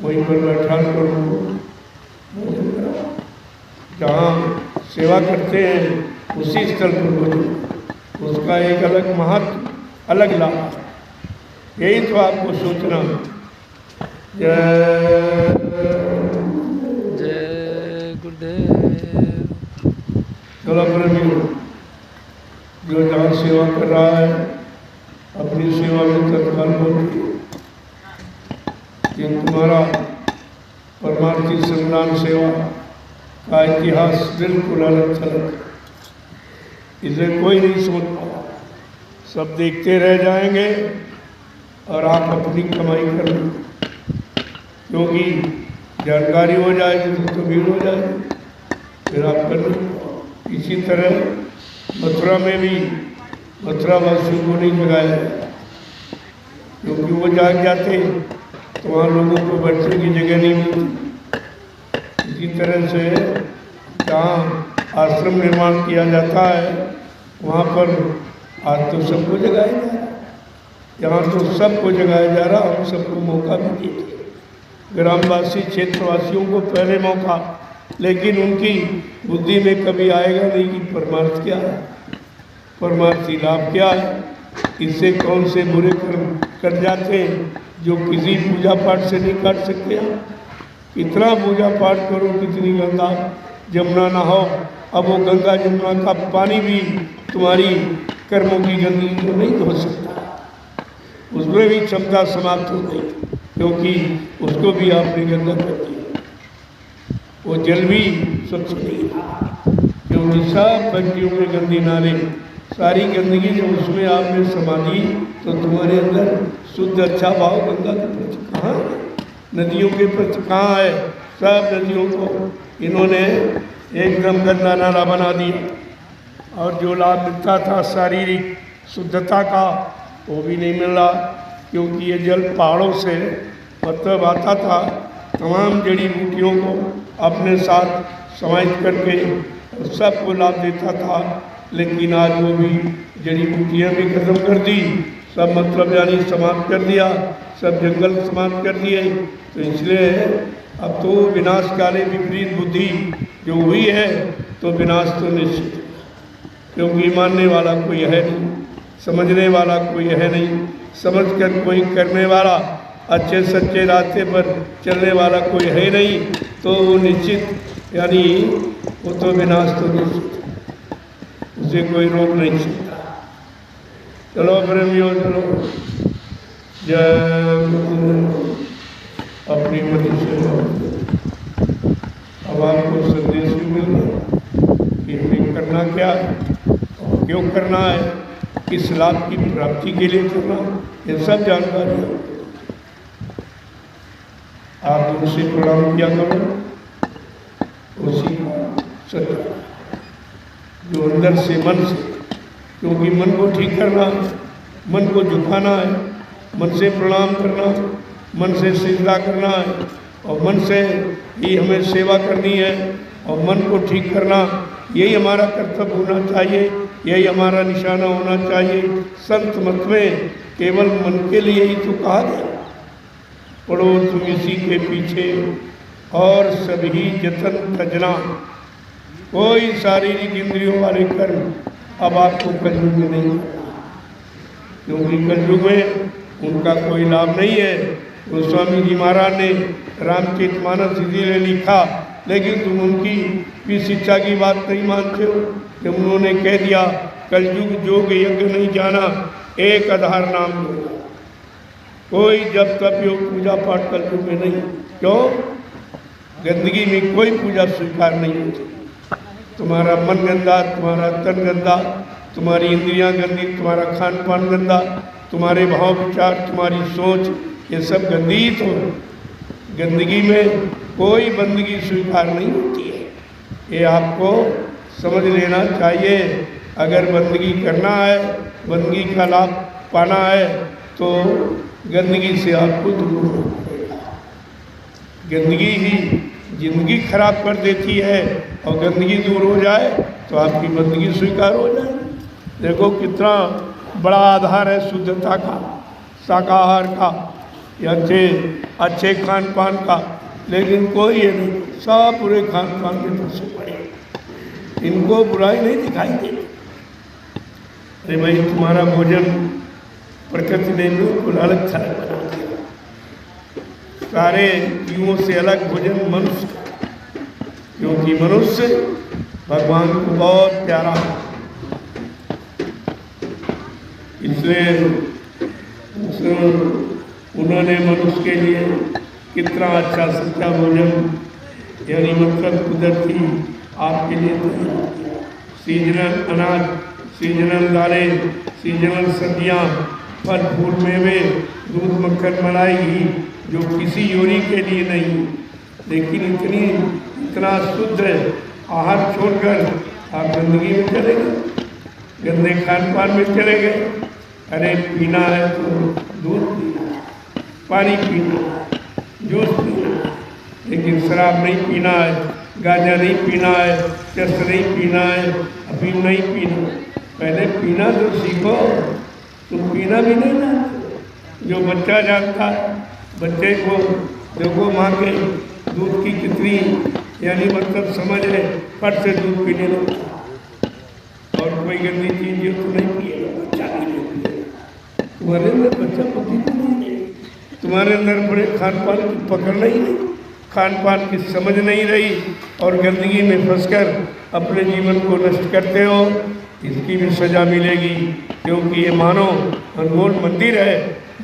वहीं पर बैठा करो। जहाँ सेवा करते हैं उसी स्थल पर भोजन, उसका एक अलग महत्व, अलग लाभ। यही तो आपको सोचना। जय गुरुदेव। चलो प्रेमी, जो जहाँ सेवा कर रहा है अपनी सेवा में तत्काल बोलिए कि तुम्हारा परमार्थी संग्राम सेवा का इतिहास बिल्कुल अलग थलग, इसे कोई नहीं सोच पाया। सब देखते रह जाएंगे और आप अपनी कमाई कर लो, क्योंकि जानकारी हो जाएगी तो भीड़ हो जाएगी, फिर आप कर लो। इसी तरह मथुरा में भी मथुरावासियों को नहीं जगाया, क्योंकि वो जाग जाते तो वहाँ लोगों को बैठने की जगह नहीं मिलती। इसी तरह से जहाँ आश्रम निर्माण किया जाता है वहाँ पर आज तो सबको जगाया जा रहा है, यहाँ तो सबको जगाया जा रहा, हम सबको मौका भी देते। ग्रामवासी क्षेत्रवासियों को पहले मौका, लेकिन उनकी बुद्धि में कभी आएगा नहीं कि परमार्थ क्या है, परमार्थी लाभ क्या है। इससे कौन से बुरे कर्म कर जाते हैं जो किसी पूजा पाठ से नहीं काट सकते हैं। कितना पूजा पाठ करो, कितनी गंगा जमुना ना हो, अब वो गंगा जमुना का पानी भी तुम्हारी कर्मों की गंदगी को नहीं धो सकता, उसमें भी क्षमता समाप्त हो गई, क्योंकि उसको भी आपने गंदा कर दिया। वो जल भी स्वच्छ नहीं, क्योंकि सब फैक्ट्रियों में गंदी नाले, सारी गंदगी जब उसमें आपने समा दी तो तुम्हारे अंदर शुद्ध अच्छा भाव गंगा के प्रति कहाँ है, नदियों के प्रति कहाँ है। सब नदियों को इन्होंने एकदम गंदा नाला बना दिया, और जो लाभ मिलता था शारीरिक शुद्धता का वो भी नहीं मिल रहा, क्योंकि ये जल पहाड़ों से मतलब आता था, तमाम जड़ी बूटियों को अपने साथ समाहित करके सबको लाभ देता था। लेकिन आज वो भी जड़ी बूटियाँ भी खत्म कर दी, सब मतलब यानी समाप्त कर दिया, सब जंगल समाप्त कर दिए। तो इसलिए अब तो विनाश काले विपरीत बुद्धि जो हुई है तो विनाश तो निश्चित है, क्योंकि मानने वाला कोई है नहीं, समझने वाला कोई है नहीं, समझ कर कोई करने वाला, अच्छे सच्चे रास्ते पर चलने वाला कोई है नहीं, तो वो निश्चित यानी वो तो विनाश तो निश्चित है, उसे कोई रोक नहीं सकता। चलो प्रेमियों, चलो जय गुरुदेव। अपनी मति से अब आपको संदेश भी मिल गया कि हमें करना क्या है और क्यों करना है, किस लाभ की प्राप्ति के लिए करना है, ये सब जानकारी है। आप उनसे प्रणाम किया करो, उसी का सत्य जो अंदर से मन से, क्योंकि मन को ठीक करना है, मन को झुकाना है, मन से प्रणाम करना, मन से सिजदा करना है, और मन से ही हमें सेवा करनी है, और मन को ठीक करना यही हमारा कर्तव्य होना चाहिए, यही हमारा निशाना होना चाहिए। संत मत में केवल मन के लिए ही तो कहा गया, पढ़ो तुम इसी के पीछे और सभी जतन तजना। कोई शारीरिक इंद्रियों वाले कर्म अब आपको कलयुग में नहीं करना, क्योंकि कलयुग में उनका कोई लाभ नहीं है। गोस्वामी जी महाराज ने रामचरितमानस इसीलिए लिखा लेकिन तुम उनकी भी शिक्षा की बात नहीं मानते हो। जब उन्होंने कह दिया कलयुग जोग यज्ञ नहीं जाना, एक आधार नाम लो, कोई जब तब योग पूजा पाठ कलयुग में नहीं। क्यों? गंदगी में कोई पूजा स्वीकार नहीं होती। तुम्हारा मन गंदा, तुम्हारा तन गंदा, तुम्हारी इंद्रियां गंदी, तुम्हारा खान पान गंदा, तुम्हारे भाव विचार, तुम्हारी सोच, ये सब गंदी ही तो। गंदगी में कोई बंदगी स्वीकार नहीं होती है, ये आपको समझ लेना चाहिए। अगर बंदगी करना है, बंदगी का लाभ पाना है, तो गंदगी से आपको दूर होना पड़ेगा। गंदगी ही जिंदगी खराब कर देती है, और गंदगी दूर हो जाए तो आपकी बंदगी स्वीकार हो जाए। देखो कितना बड़ा आधार है शुद्धता का, शाकाहार का, या अच्छे खान पान का, लेकिन कोई ये नहीं, सब पूरे खान पान में फंसे पड़े। इनको बुराई नहीं दिखाई देती। अरे भाई, तुम्हारा भोजन प्रकृति ने बिल्कुल अलग थलग बना दिया। सारे जीवों से अलग भोजन मनुष्य का, क्योंकि मनुष्य भगवान को बहुत प्यारा है। इसलिए उन्होंने मनुष्य के लिए कितना अच्छा सच्चा भोजन, यानी मतलब कुदरती आपके लिए तैयार किया। सीजनल अनाज, सीजनल दालें, सीजनल सब्जियाँ, फल फूल मेवे, दूध मक्खन मलाई घी, जो किसी योनि के लिए नहीं, लेकिन इतना शुद्ध आहार छोड़कर आप गंदगी में चले गए, गंदे खान पान में चले गए। अरे पीना है तो दूध पीना, पानी पीना, जूस पीना, लेकिन शराब नहीं पीना है, गांजा नहीं पीना है, चरस नहीं पीना है, अफीम नहीं पीना। पहले पीना तो सीखो। तुम पीना भी नहीं जानते। जो बच्चा जानता है, बच्चे को देखो माँ के दूध की कितनी यानी मतलब समझ है, फट से दूध पीने लगता। और कोई गंदी चीज़ जो तो नहीं पिएगा, बच्चा भी नहीं पिएगा। तुम्हारे अंदर बच्चा बुद्धि नहीं है, तुम्हारे अंदर बड़े खान पान की पकड़ नहीं, खान पान की समझ नहीं रही, और गंदगी में फंसकर अपने जीवन को नष्ट करते हो। इसकी भी सज़ा मिलेगी, क्योंकि ये मानो अनमोल मंदिर है।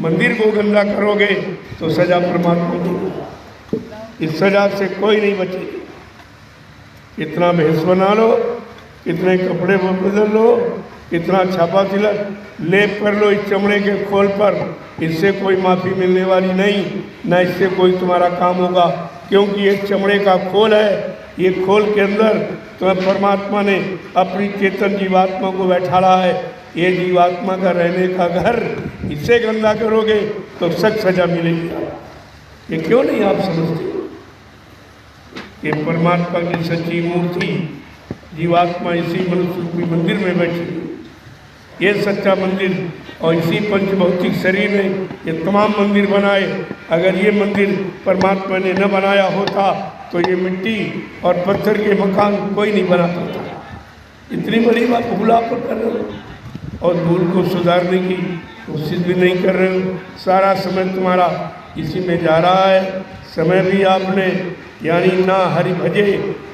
मंदिर को गंदा करोगे तो सज़ा परमात्मा देगा। इस सज़ा से कोई नहीं बचेगा। कितना भेष बना लो, कितने कपड़े बदल लो, कितना छापा तिलक लेप कर लो इस चमड़े के खोल पर, इससे कोई माफ़ी मिलने वाली नहीं, न इससे कोई तुम्हारा काम होगा। क्योंकि ये चमड़े का खोल है, ये खोल के अंदर तो परमात्मा ने अपनी चेतन जीवात्मा को बैठाला है। ये जीवात्मा का रहने का घर, इससे गंदा करोगे तो सख्त सजा मिलेगी। ये क्यों नहीं आप समझते? ये परमात्मा की सच्ची मूर्ति जीवात्मा इसी मनुष्य रूपी मंदिर में बैठी है। ये सच्चा मंदिर, और इसी पंच भौतिक शरीर ने ये तमाम मंदिर बनाए। अगर ये मंदिर परमात्मा ने न बनाया होता तो ये मिट्टी और पत्थर के मकान कोई नहीं बनाता था। इतनी बड़ी बात भूल आप कर रहे हो, और भूल को सुधारने की कोशिश भी नहीं कर रहे हो। सारा समय तुम्हारा इसी में जा रहा है। समय भी आपने यानी ना हरि भजे,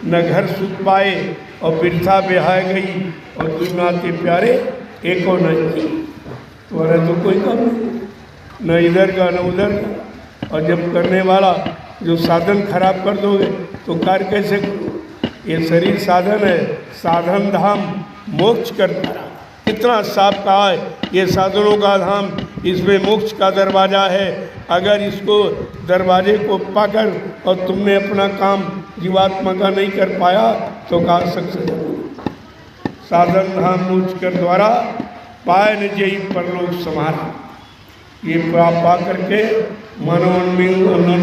न घर सुख पाए, और बिरथा बेहाय गई, और तुम नाते प्यारे एको नहीं। तुम्हारा तो कोई काम नहीं, न इधर का न उधर का। और जब करने वाला जो साधन खराब कर दोगे तो कार्य कैसे करो? ये शरीर साधन है, साधन धाम मोक्ष करता रहा। कितना साफ कहा है, ये साधनों का धाम, इसमें मोक्ष का दरवाज़ा है। अगर इसको दरवाजे को पाकर और तुमने अपना काम जीवात्मा का नहीं कर पाया तो कहाँ सक्सेस होगा? साधन धाम मोक्ष कर द्वारा पाए न जई परलोक समाधि। ये पा करके मनोन्मिल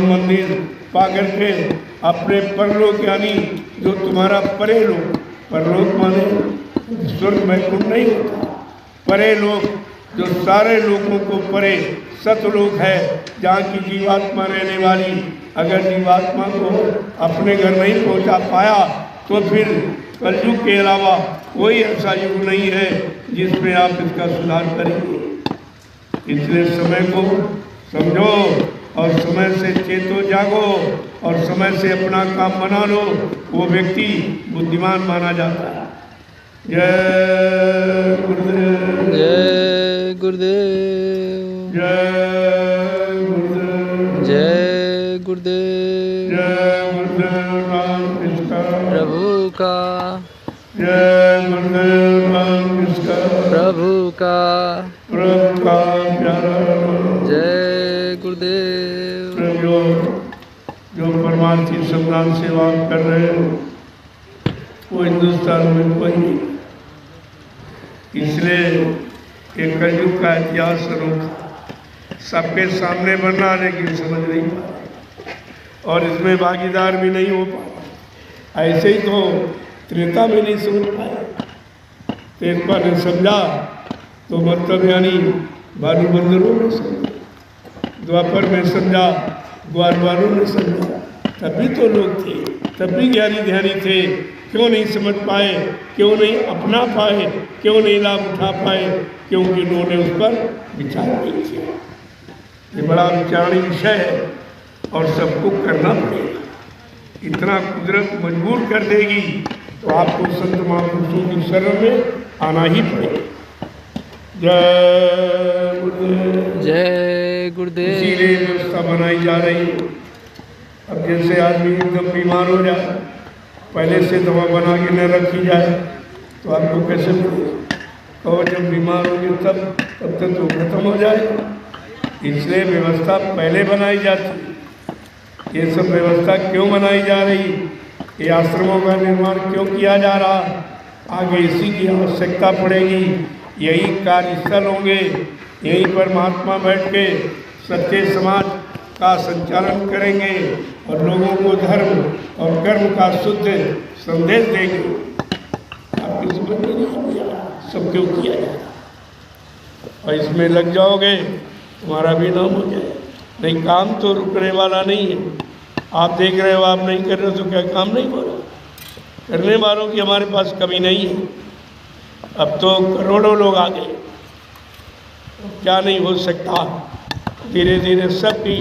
मंदिर पा करके अपने परलोक, यानी जो तुम्हारा परे लोक, परलोक माने स्वर्ग वैकुंठ नहीं होता, परे लोक जो सारे लोगों को परे सतलोक है, जहाँ की जीवात्मा रहने वाली। अगर जीवात्मा को अपने घर नहीं पहुँचा पाया तो फिर कलयुग के अलावा कोई ऐसा युग नहीं है जिसमें आप इसका सुधार करेंगे। इसलिए समय को समझो और समय से चेतो जागो और समय से अपना काम बना लो, वो व्यक्ति बुद्धिमान माना जाता है। जय गुरुदेव। जय गुरुदेव। जय गुरुदेव। जय गुरुदेव। जय गुरुदेव रामकृष्ण प्रभु का। जय गुरुदेव रामकृष्ण प्रभु का। प्रभु का प्यारा। जय गुरुदेव। जो परमार्थी संग्राम सेवा कर रहे हो वो हिंदुस्तान में कोई नहीं, इसलिए एक कलयुग का इतिहास अनोखा सबके सामने बनना, लेकिन समझ नहीं पा रहे और इसमें भागीदार भी नहीं हो पा। ऐसे ही तो त्रेता में नहीं समझ पाए, त्रेता ने समझा तो मतलब यानी बालू बंदरों ने समझा, द्वापर में समझा, ग्वालवालों ने समझा, तभी तो लोग थे, तब भी ज्ञानी ध्यानी थे। क्यों नहीं समझ पाए, क्यों नहीं अपना पाए, क्यों नहीं लाभ उठा पाए? क्योंकि उन्होंने उस पर विचार नहीं किया। ये बड़ा विचारणीय विषय है और सबको करना पड़ेगा। इतना कुदरत मजबूर कर देगी तो आपको संत महापुरुषों की शरण में आना ही पड़ेगा। जय गुरुदेव। जय गुरुदेव। इसीलिए व्यवस्था बनाई जा रही है। अब जैसे आदमी एकदम बीमार हो जाए, पहले से दवा बना के न रखी जाए तो आपको कैसे मिलेगा? और जब बीमार होंगे तब तक तो खत्म हो जाए। इसलिए व्यवस्था पहले बनाई जाती है। ये सब व्यवस्था क्यों बनाई जा रही? ये आश्रमों का निर्माण क्यों किया जा रहा? आगे इसी की आवश्यकता पड़ेगी। यही कार्यस्थल होंगे, यहीं पर महात्मा बैठ के सच्चे समाज का संचालन करेंगे और लोगों को धर्म और कर्म का शुद्ध संदेश देंगे। आपकी समझ में नहीं आया सब क्यों किया जाए और इसमें लग जाओगे तुम्हारा भी नाम हो जाए। नहीं, काम तो रुकने वाला नहीं है। आप देख रहे हो आप नहीं कर रहे हो तो क्या काम नहीं हो रहा? करने वालों की हमारे पास कमी नहीं है। अब तो करोड़ों लोग आ गए, क्या नहीं हो सकता? धीरे धीरे सबकी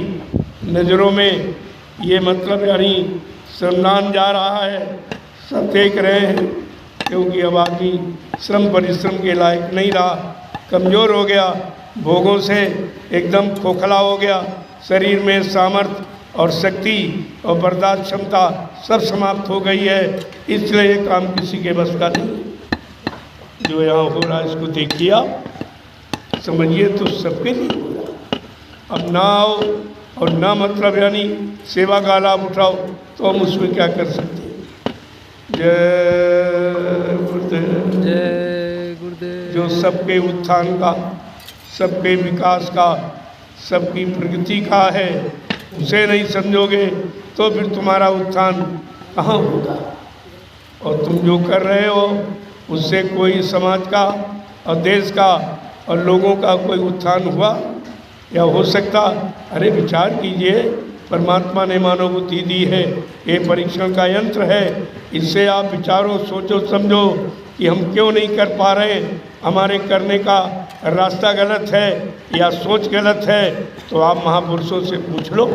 नज़रों में ये मतलब यानी सम्मान जा रहा है, सब देख रहे हैं। क्योंकि अब आदमी श्रम परिश्रम के लायक नहीं रहा, कमज़ोर हो गया, भोगों से एकदम खोखला हो गया, शरीर में सामर्थ्य और शक्ति और बर्दाश्त क्षमता सब समाप्त हो गई है। इसलिए ये काम किसी के बस का नहीं। जो यहाँ हो रहा है इसको देखिए आप, समझिए तो सबके लिए हो रहा। अब ना आओ और ना मतलब यानी सेवा का लाभ उठाओ तो हम उसमें क्या कर सकते हैं? जय गुरुदेव। जय गुरुदेव। जो सबके उत्थान का, सबके विकास का, सबकी प्रगति का है, उसे नहीं समझोगे तो फिर तुम्हारा उत्थान कहाँ होगा? और तुम जो कर रहे हो उससे कोई समाज का और देश का और लोगों का कोई उत्थान हुआ या हो सकता? अरे विचार कीजिए, परमात्मा ने मानव बुद्धि दी है, ये परीक्षण का यंत्र है। इससे आप विचारो, सोचो, समझो कि हम क्यों नहीं कर पा रहे, हमारे करने का रास्ता गलत है या सोच गलत है। तो आप महापुरुषों से पूछ लो,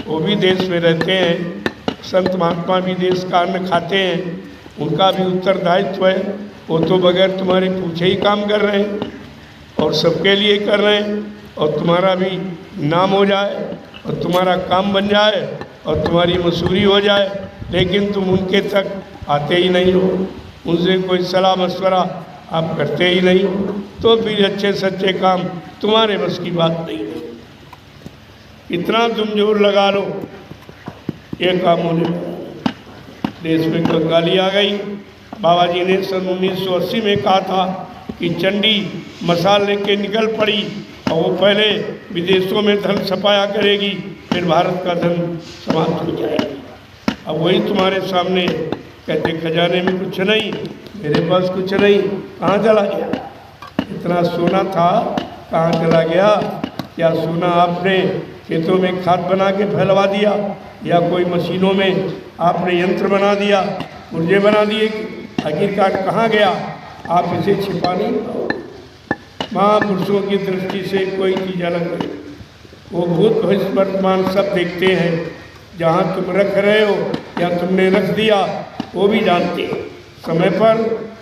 वो भी देश में रहते हैं, संत महात्मा भी देश का अन्न खाते हैं, उनका भी उत्तरदायित्व है। वो तो बगैर तुम्हारे पूछे ही काम कर रहे हैं और सबके लिए कर रहे हैं, और तुम्हारा भी नाम हो जाए और तुम्हारा काम बन जाए और तुम्हारी मशहूरी हो जाए, लेकिन तुम उनके तक आते ही नहीं हो, उनसे कोई सलाह मशवरा आप करते ही नहीं हो, तो फिर अच्छे सच्चे काम तुम्हारे बस की बात नहीं है। इतना तुम जोर लगा लो, ये काम होने वाला। देश में कंगाली आ गई। बाबा जी ने सन 1980 में कहा था कि चंडी मसाल लेके निकल पड़ी और वो पहले विदेशों में धन छपाया करेगी, फिर भारत का धन समाप्त हो जाएगा। अब वही तुम्हारे सामने कहते खजाने में कुछ नहीं, मेरे पास कुछ नहीं, कहाँ चला गया? इतना सोना था कहाँ चला गया? क्या सोना आपने खेतों में खाद बना के फैलवा दिया या कोई मशीनों में आपने यंत्र बना दिया, पुर्जे बना दिए? आखिरकार कहाँ गया? आप इसे छिपा नहीं पाओगे। महापुरुषों की दृष्टि से कोई चीज़ अलग नहीं। वो भूत भविष्य वर्तमान सब देखते हैं। जहाँ तुम रख रहे हो या तुमने रख दिया वो भी जानते हैं। समय पर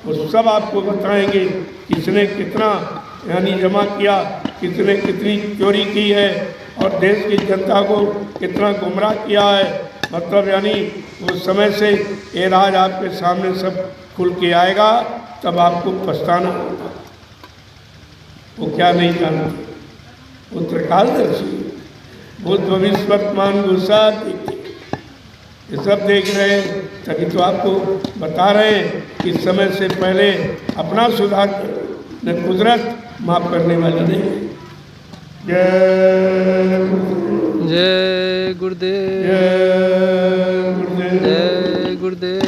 वो सब आपको बताएंगे किसने कितना यानी जमा किया, किसने कितनी चोरी की है और देश की जनता को कितना गुमराह किया है। मतलब यानी उस समय से ये राज आपके सामने सब खुल के आएगा, तब आपको पछताना होगा। वो क्या नहीं जानते, वो त्रिकालदर्शी भूत भविष्य वर्तमान वो सब देखते, ये सब देख रहे हैं। तभी तो आपको बता रहे हैं कि समय से पहले अपना सुधार करो, न कुदरत माफ करने वाली नहीं है। जय गुरुदेव, जय गुरुदेव, जय गुरुदेव,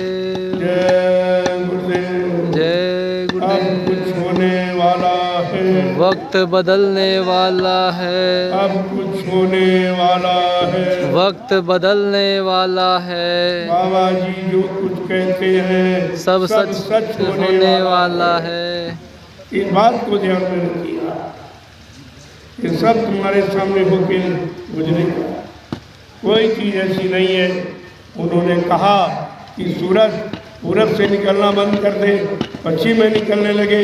जय गुरुदेव, जय अब गुरुदेव। कुछ होने वाला है, वक्त बदलने वाला है, अब कुछ होने वाला है, वक्त बदलने वाला है। बाबा जी जो कुछ कहते हैं सब सच होने वाला है। इस बात को ध्यान में रखिएगा। ये सब तुम्हारे सामने होके गुजरेगा, कोई चीज़ ऐसी नहीं है। उन्होंने कहा कि सूरज पूरब से निकलना बंद कर दे, पश्चिम में निकलने लगे,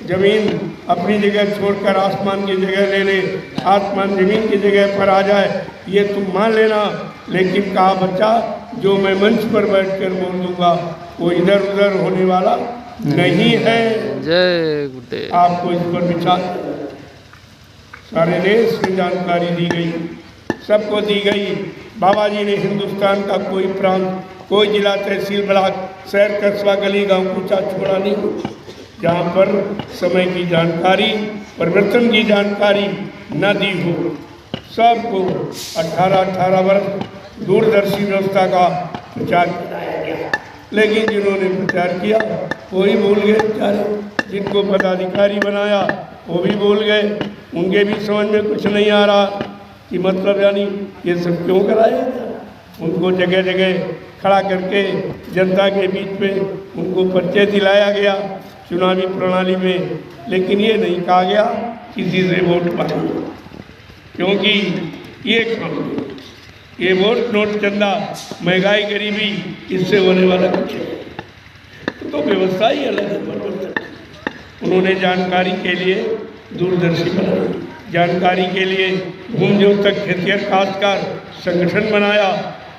जमीन अपनी जगह छोड़कर आसमान की जगह ले ले, आसमान जमीन की जगह पर आ जाए, ये तुम मान लेना। लेकिन कहा बच्चा जो मैं मंच पर बैठकर बोल दूंगा वो इधर उधर होने वाला नहीं है। जय गुरुदेव। आपको इस पर विचार, सारे देश में जानकारी दी गई, सबको दी गई। बाबा जी ने हिंदुस्तान का कोई प्रांत, कोई जिला, तहसील, ब्लॉक, शहर, कस्बा, गली, गांव कूचा छोड़ा नहीं, जहाँ पर समय की जानकारी, परिवर्तन की जानकारी न दी हो। सबको 18-18 वर्ष दूरदर्शी व्यवस्था का प्रचार कराया गया, लेकिन जिन्होंने प्रचार किया वो ही भूल गए बेचारे। जिनको पदाधिकारी बनाया वो भी भूल गए, उनके भी समझ में कुछ नहीं आ रहा कि मतलब यानी ये सब क्यों कराया गया। उनको जगह जगह खड़ा करके जनता के बीच में उनको परिचय दिलाया गया चुनावी प्रणाली में, लेकिन ये नहीं कहा गया किसी से वोट मांगो, क्योंकि ये काम, ये वोट नोट चंदा महंगाई गरीबी इससे होने वाला कुछ है, तो व्यवस्था ही अलग है। परिवर्तन उन्होंने जानकारी के लिए दूरदर्शी बनाई, जानकारी के लिए भूमि ज्योतक खेतिहर काश्तकार संगठन बनाया,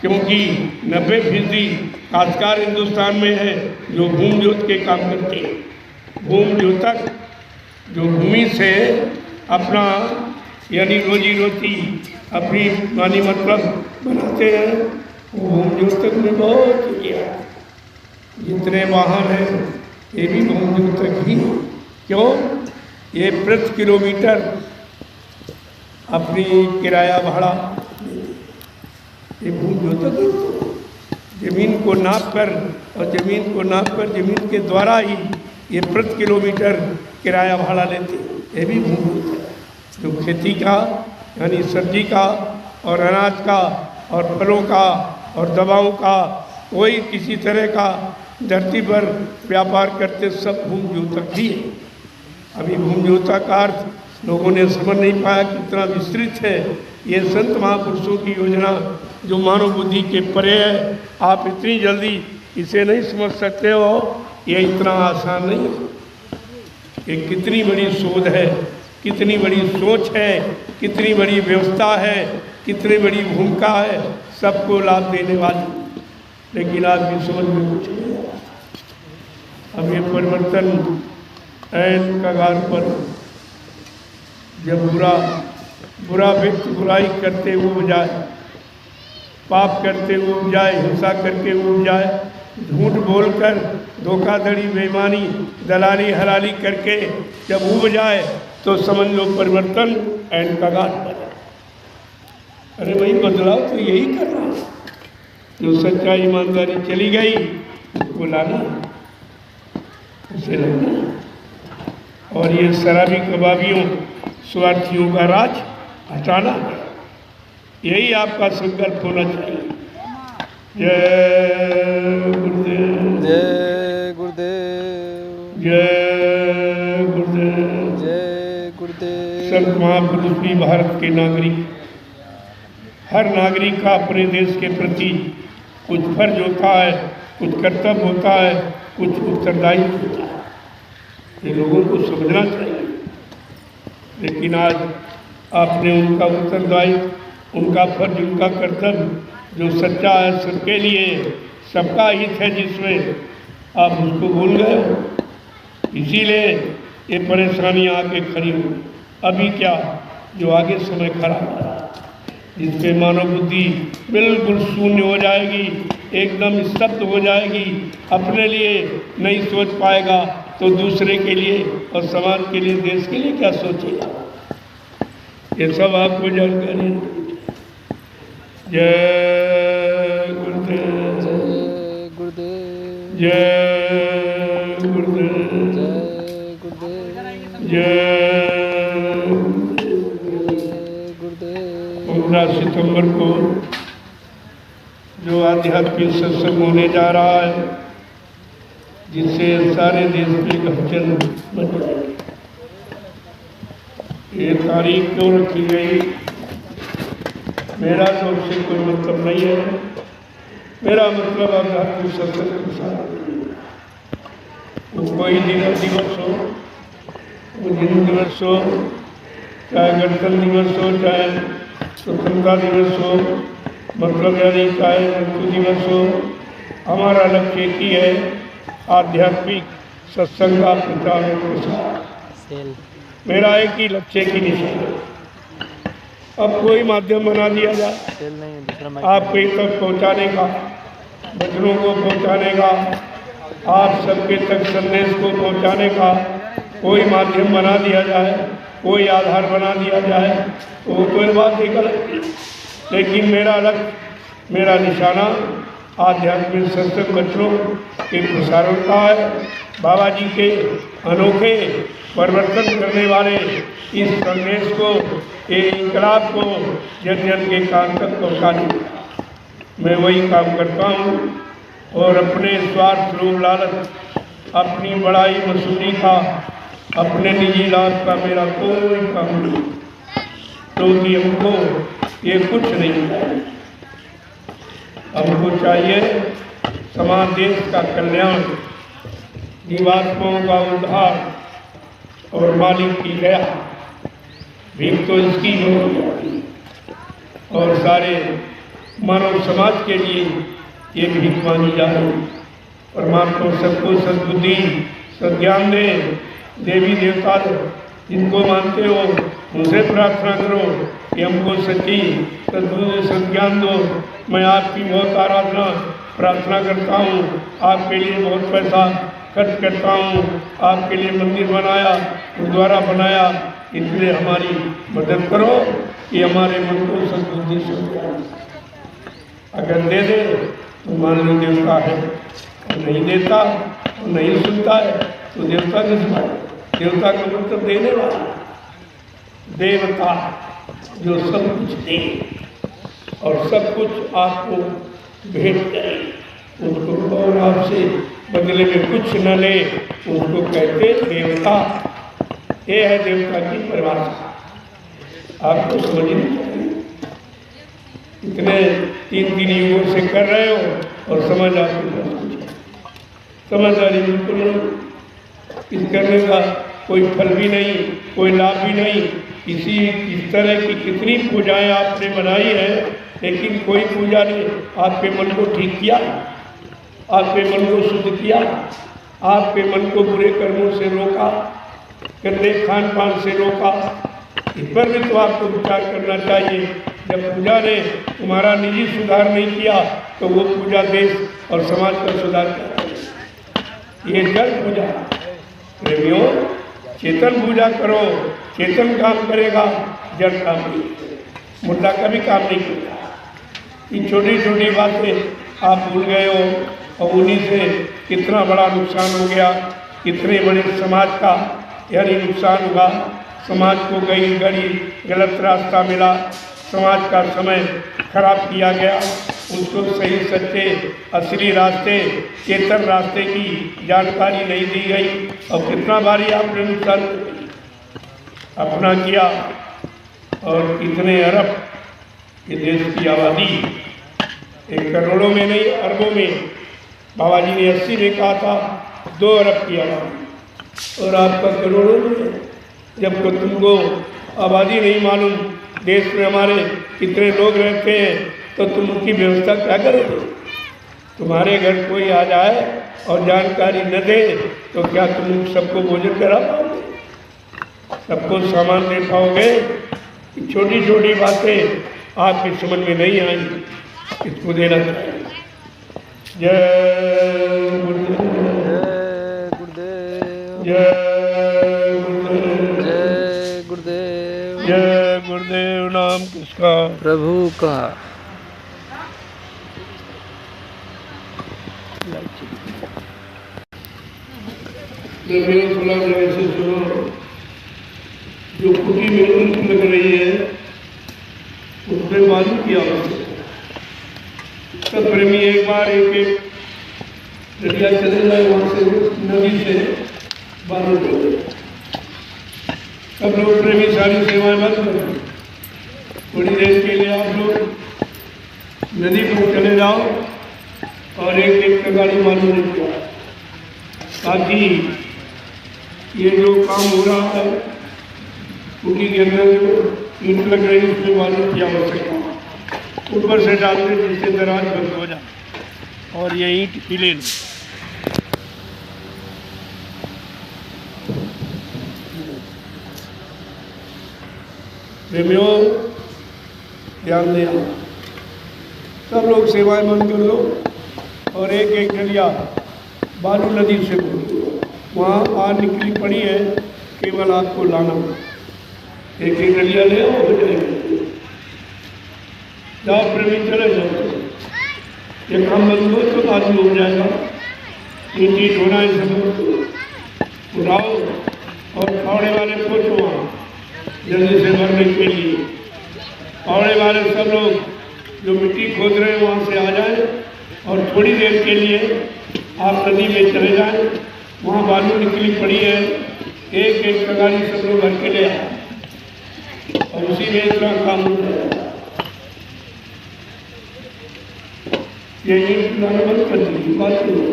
क्योंकि 90% काश्तकार हिंदुस्तान में है जो भूमि ज्योत के काम करते हैं। भूमि ज्योतक जो भूमि से अपना यानी रोजी रोटी अपनी मानी मतलब बनाते हैं, वो भूमि ज्योतक में बहुत किया। जितने वाहन हैं ये भी भूमि ज्योतक ही, क्यों? ये प्रति किलोमीटर अपनी किराया भाड़ा, ये भूमि ज्योतक जमीन को नाप कर और जमीन को नाप कर जमीन के द्वारा ही ये प्रति किलोमीटर किराया भाड़ा लेते, ये भी भूमि ज्योतक। जो खेती का यानी सब्जी का और अनाज का और फलों का और दवाओं का कोई किसी तरह का धरती पर व्यापार करते सब भूमि ज्योतक ही है। अभी भूमि ज्योतक का अर्थ लोगों ने समझ नहीं पाया कितना विस्तृत है। ये संत महापुरुषों की योजना जो मानव बुद्धि के परे है, आप इतनी जल्दी इसे नहीं समझ सकते हो, ये इतना आसान नहीं है। ये कितनी बड़ी शोध है, कितनी बड़ी सोच है, कितनी बड़ी व्यवस्था है, कितनी बड़ी भूमिका है, सबको लाभ देने वाली, लेकिन आपकी समझ में कुछ नहीं आया। अब ये परिवर्तन ऐन कगार पर, जब बुरा व्यक्ति बुराई करते हुए जाए, पाप करते हुए जाए, हिंसा करके हुए जाए, झूठ बोलकर धोखाधड़ी बेईमानी दलाली हलाली करके जब उब जाए तो समझ लो परिवर्तन ऐन कगार पर। अरे भाई बदलाव तो यही कर रहा है, जो सच्चाई ईमानदारी चली गई उसको लाना, उसे लाना, और ये शराबी कबाबियों स्वार्थियों का राज हटाना, यही आपका संकल्प होना चाहिए। जय गुरुदेव, जय गुरुदेव, जय गुरुदेव, जय गुरुदेव। संत महापुरुष भी भारत के नागरिक, हर नागरिक का अपने देश के प्रति कुछ फर्ज होता है, कुछ कर्तव्य होता है, कुछ उत्तरदायित्व होता है। ये लोगों को समझना चाहिए। लेकिन आज आपने उनका उत्तरदायित्व, उनका फर्ज, उनका कर्तव्य जो सच्चा है, सबके लिए, सबका हित है जिसमें, आप उसको भूल गए हो। इसीलिए ये परेशानियाँ आके खड़ी हुई। अभी क्या, जो आगे समय खड़ा है, जिसमें मानव बुद्धि बिल्कुल शून्य हो जाएगी, एकदम स्तब्ध हो जाएगी, अपने लिए नहीं सोच पाएगा तो दूसरे के लिए और समाज के लिए, देश के लिए क्या सोचेगा। ये सब आपको जानकारी है। जय गुरुदेव, जय गुरुदेव, जय गुरुदेव, जय गुरुदेव, जय गुरुदेव। 15 सितंबर को जो आध्यात्मिक सत्संग होने जा रहा है, जिससे सारे देश में हलचल मच जाएगी। ये तारीख क्यों रखी गई, मेरा तो उससे कोई मतलब नहीं है। मेरा मतलब आध्यात्मिक सत्संग के साथ वो कोई दिवस हो, वो हिंदू दिवस हो, चाहे गणतंत्र दिवस हो, चाहे स्वतंत्रता दिवस हो, मतलब यानी चाहे मृत्यु दिवस हो, हमारा लक्ष्य एक ही है, आध्यात्मिक सत्संग का प्रचार और प्रसार। मेरा एक ही लक्ष्य की निशान है। अब कोई माध्यम बना दिया जाए आपके तक पहुंचाने का, बच्चों को पहुंचाने का, आप सबके तक संदेश को पहुंचाने का कोई माध्यम बना दिया जाए, कोई आधार बना दिया जाए, तो वो कोई बात नहीं गलत। लेकिन मेरा लक्ष्य, मेरा निशाना आध्यात्मिक सत्संग बच्चों के प्रसारण का है। बाबा जी के अनोखे परिवर्तन करने वाले इस संदेश को, ये इंकलाब को जन जन के कान तक पहुँचाने, मैं वही काम करता हूँ। और अपने स्वार्थ, लोभ, लालच, अपनी बड़ाई मशहूरी का, अपने निजी लाभ का मेरा कोई काम नहीं, क्योंकि हमको ये कुछ नहीं चाहिए। हमको चाहिए समाज, देश का कल्याण, जीवात्माओं का उद्धार और मालिक की दया। भीख तो इसकी होगी और सारे मानव समाज के लिए ये भीख मांगी जा रही। परमात्मा सबको सद्बुद्धि, सद्ज्ञान दे। देवी देवता जिनको मानते हो उनसे प्रार्थना करो कि हमको सच्ची सद्बुद्धि, सद्ज्ञान दो। मैं आपकी बहुत आराधना प्रार्थना करता हूँ, आपके लिए बहुत पैसा खर्च करता हूँ, आपके लिए मंदिर बनाया, गुरुद्वारा बनाया, इसलिए हमारी मदद करो कि हमारे मन को सद्बुद्धि से। अगर दे दे तो मान लो देवता है, और नहीं देता, और नहीं सुनता है तो देवता किस बात। देवता का मतलब देने वाला, देवता जो सब कुछ दे और सब कुछ आपको भेंट करे, उसको और आपसे बदले में कुछ न ले, उसको कहते देवता। ये है देवता की परिभाषा, आपको समझनी चाहिए। इतने 3 युगों से कर रहे हो और समझ आपको समझदारी बिल्कुल नहीं। इस करने का कोई फल भी नहीं, कोई लाभ भी नहीं। इस तरह की कितनी पूजाएं आपने बनाई है, लेकिन कोई पूजा ने आपके मन को ठीक किया, आपके मन को शुद्ध किया, आपके मन को बुरे कर्मों से रोका, गंदे खान पान से रोका। इस पर भी तो आपको विचार करना चाहिए। जब पूजा ने तुम्हारा निजी सुधार नहीं किया तो वो पूजा देश और समाज का सुधार करेगी। ये जल पूजा प्रेमियों, चेतन पूजा करो, चेतन काम करेगा, जल काम नहीं, मुद्दा कभी काम नहीं करेगा। ये छोटी छोटी बातें आप भूल गए हो और उन्हीं से कितना बड़ा नुकसान हो गया, कितने बड़े समाज का यानी नुकसान हुआ। समाज को गई गलत रास्ता मिला, समाज का समय खराब किया गया, उसको सही सच्चे असली रास्ते, चेतन रास्ते की जानकारी नहीं दी गई। और कितना बारी आपने नुकसान अपना किया और कितने अरब कि देश की आबादी एक करोड़ों में नहीं अरबों में, बाबा जी ने 80 में कहा था 2 अरब की आबादी, और आपका करोड़ों में है। जब को तुमको आबादी नहीं मालूम, देश में हमारे कितने लोग रहते हैं, तो तुम उनकी व्यवस्था क्या करोगे? तुम्हारे घर कोई आ जाए और जानकारी न दे तो क्या तुम सबको भोजन करा पाओगे? सबको सामान दे पाओगे? छोटी छोटी बातें आपकी समझ में नहीं आएंगी, इसको देना चाहिए। जय गुरुदेव, जय जय गुरुदेव, गुरुदेव, जय गुरुदेव, जय गुरुदेव। नाम किसका? प्रभु का। थोड़ा ऐसे सुनो, जो खुदी में उल्ट लग रही है उसमें मालूम की आवश्यकता है। सब प्रेमी एक बार एक नदिया चले जाए, वहाँ से नदी से बालू हो। सब लोग प्रेमी सारी सेवाएं बंद कर दें। थोड़ी देर के लिए आप लोग नदी पर चले जाओ और एक एक गाड़ी मालूम नहीं किया, ताकि ये जो काम हो रहा है कुटी के अंदर जो ईंट लग रही है उसमें मालूम की आवश्यकता, ऊपर से डालते जिससे दराज बंद हो जाए और ये ईंट हिले नहीं। प्रेमियों ध्यान देना, सब लोग सेवाएं बंद कर लो और एक एक डलिया बालू नदी से वहाँ आ निकली पड़ी है, केवल आपको लाना, एक एक डलिया ले आओ, हो जाएगा। जाओ प्रेमी चले जाओ, ये काम बंद हो तो आदमी हो जाएगा। ईंट होना है, सब उठाओ और फावड़े वाले पहुँचो वहाँ जल्दी से भरने के लिए। फावड़े वाले सब लोग जो मिट्टी खोद रहे हैं वहाँ से आ जाए और थोड़ी देर के लिए आप नदी में चले जाएं, वहाँ बालू निकली पड़ी है, एक एक कगारी सब लोग भर के ले आए और उसी में इतना काम हो जाएगा। ये ईंट लाना बंद कर दीजिए, बात नहीं,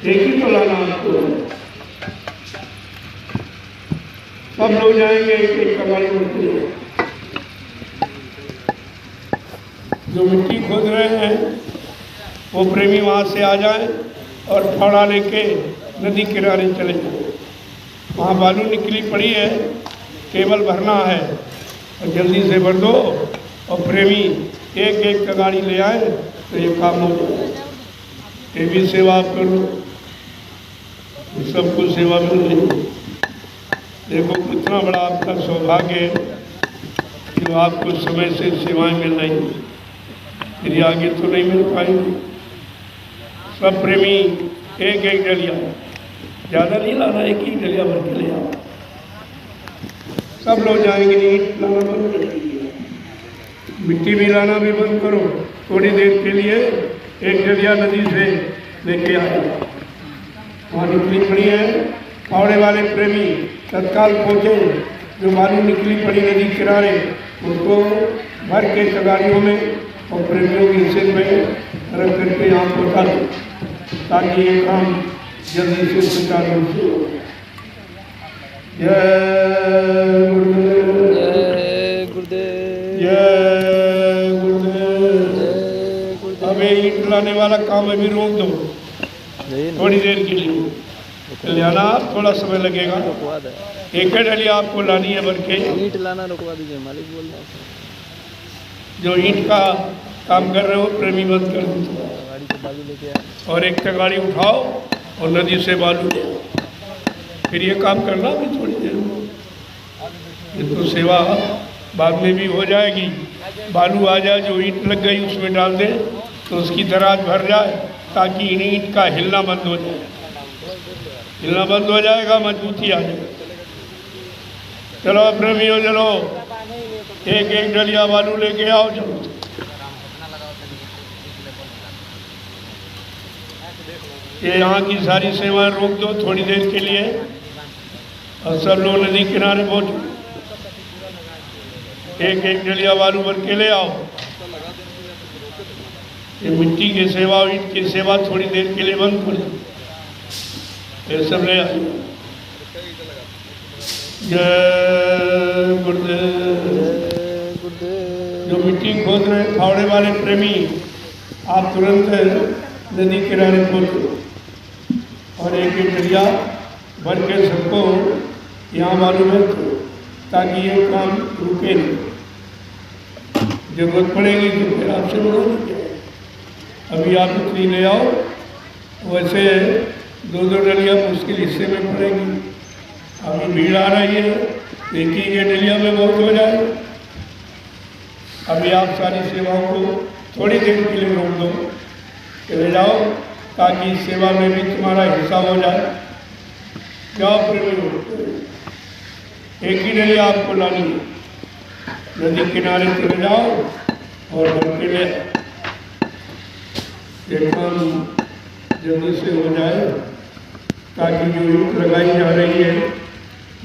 एक ही तो लाना आपको। सब लोग जाएंगे एक एक कगारी भर के ले। जो मिट्टी खोद रहे हैं वो प्रेमी वहाँ से आ जाए और फावड़ा लेके नदी किनारे चले जाए, वहाँ बालू निकली पड़ी है, केवल भरना है और जल्दी से भर दो और प्रेमी एक एक गाड़ी ले आए तो ये काम हो जाए। ये भी सेवा आप करो, सबको सेवा मिल रही है। देखो कितना बड़ा आपका सौभाग्य है कि आपको समय से सेवाएं मिल रही हैं, फिर आगे तो नहीं मिल पाएंगी। सब प्रेमी एक एक डलिया, ज़्यादा नहीं लाना, एक ही डलिया भर के ले आओ। सब लोग जाएंगे, ईंट लाना बंद कर दीजिए, मिट्टी भी लाना भी बंद करो। थोड़ी देर के लिए एक डलिया नदी से लेके आ जाओ, वहाँ निकली पड़ी है। फावड़े वाले प्रेमी तत्काल पहुँचे, जो बालू निकली पड़ी नदी किनारे उसको भर के गाड़ियों में और प्रेमियों के हिस्से में रख करके यहाँ पहुँचा दो, ताकि ये काम जल्दी से सुचारू हो। जय गुरुदेव, जय गुरुदेव, जय गुरुदेव। जय गुरुदेव। अब ये ईंट लाने वाला काम अभी रोक दो थोड़ी देर के लिए, लाना आप थोड़ा समय लगेगा। रुकवा दे, एक डलिया आपको लानी है भर के। ईंट लाना रुकवा दीजिए, मालिक बोल रहा है। जो ईंट का काम कर रहे हो प्रेमी बंद कर दीजिए गाड़ी से बालू लेके आए और एक गाड़ी उठाओ और नदी से बालू ले आओ। फिर ये काम करना भी थोड़ी देर में, ये तो सेवा बाद में भी हो जाएगी। बालू आ जाए, जो ईंट लग गई उसमें डाल दे तो उसकी दराज भर जाए, ताकि ईंट का हिलना बंद हो जाए। हिलना बंद हो जाएगा, मजबूती आ जाएगी। चलो प्रेमियों, चलो एक एक डलिया बालू लेके आओ। चलो ये यहाँ की सारी सेवाएं रोक दो थोड़ी देर के लिए और सब लोग नदी किनारे पहुँचो। एक एक डलिया बालू भर के ले आओ। ये मिट्टी की सेवा, ईंट की सेवा थोड़ी देर के लिए बंद कर दो। ये सब ले आओ। जय गुरुदेव। जय गुरुदेव। जो मिट्टी खोद रहे फावड़े वाले प्रेमी, आप तुरंत नदी किनारे पहुंचो और एक एक डलिया भर के सबको यहाँ मालूम है, ताकि ये काम रुके नहीं। जरूरत पड़ेगी तो फिर आपसे बढ़ो। अभी आप इतनी ले आओ, वैसे दो दो डलिया मुश्किल हिस्से में पड़ेगी। अभी भीड़ आ रही है, एक ही के डलिया में बहुत हो जाए। अभी आप सारी सेवाओं को थोड़ी देर के लिए रोक दो, चले जाओ, ताकि इस सेवा में भी तुम्हारा हिस्सा हो जाए। जाओ प्रेमी, एक ही डलिया आपको लानी है। नदी किनारे चले जाओ और भर के ले ये काम जल्दी से हो जाए, ताकि जो ईंट लगाई जा रही है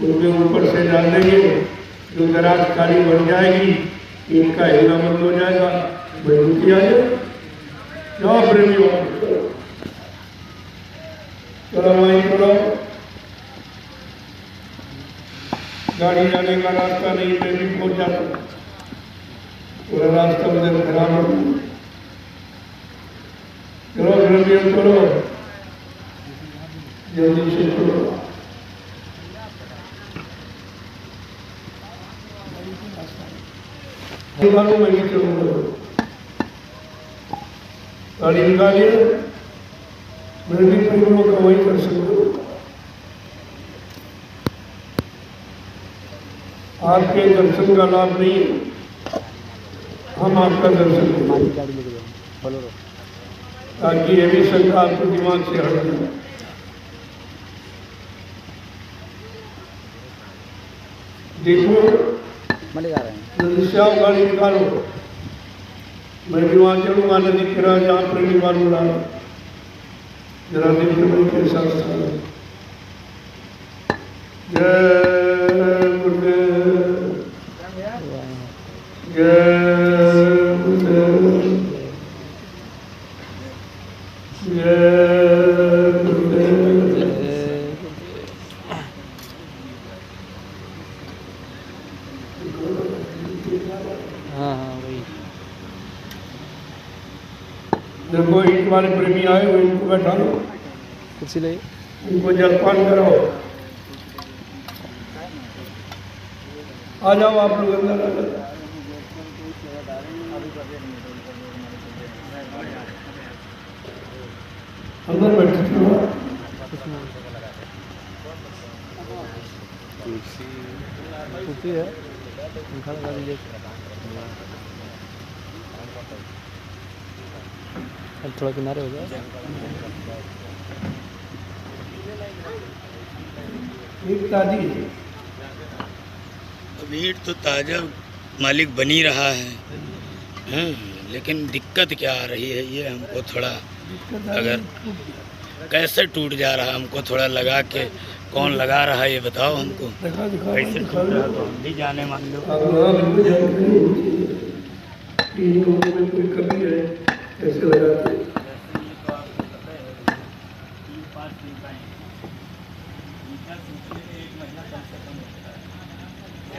उनके ऊपर से डाल देंगे। जो दराज खाली बन जाएगी, ईंट का हिला बंद हो जाएगा, मजबूती आ जाए। जाओ प्रेमी, चलो वहीं करो। गाड़ी जाने का रास्ता नहीं, मैं भी पहुंच जाता हूँ। पूरा रास्ता उधर खराब हो। चलो प्रेमियों, करो जल्दी से करो। निकालो, मैं भी चलूँगा। गाड़ी निकालिए, मैं भी प्रेमियों का वही कर सकता हूँ। आपके दर्शन का लाभ नहीं है, हम आपका दर्शन करें, ताकि ये भी शंका आपको दिमाग से हट जाए। देखो जल्दी से आओ, गाड़ी निकालो। मैं भी वहाँ चलूँगा नदी किनारे, जहाँ प्रेमी बालू ला जरा दिन के साथ साथ। जय गुरुदेव। जय गुरुदेव। जय गुरुदेव। हाँ हाँ वही। देखो ईंट वाले प्रेमी आए हुए, इनको बैठा लो, कुर्सी ले, इनको जलपान कराओ। आ जाओ आप लोग अंदर, आ जाओ। अंदर बैठे थे। कुर्सी है, पंखा लगा दीजिए। अब थोड़ा किनारे हो जाए। एक ताजी ईंट तो ताज़ा मालिक बन ही रहा है, लेकिन दिक्कत क्या आ रही है ये हमको थोड़ा, अगर कैसे टूट जा रहा है हमको थोड़ा लगा के, कौन लगा रहा है ये बताओ हमको। कैसे टूट रहा तो हम भी जाने मान लो। कोई कमी है कैसे लगाते।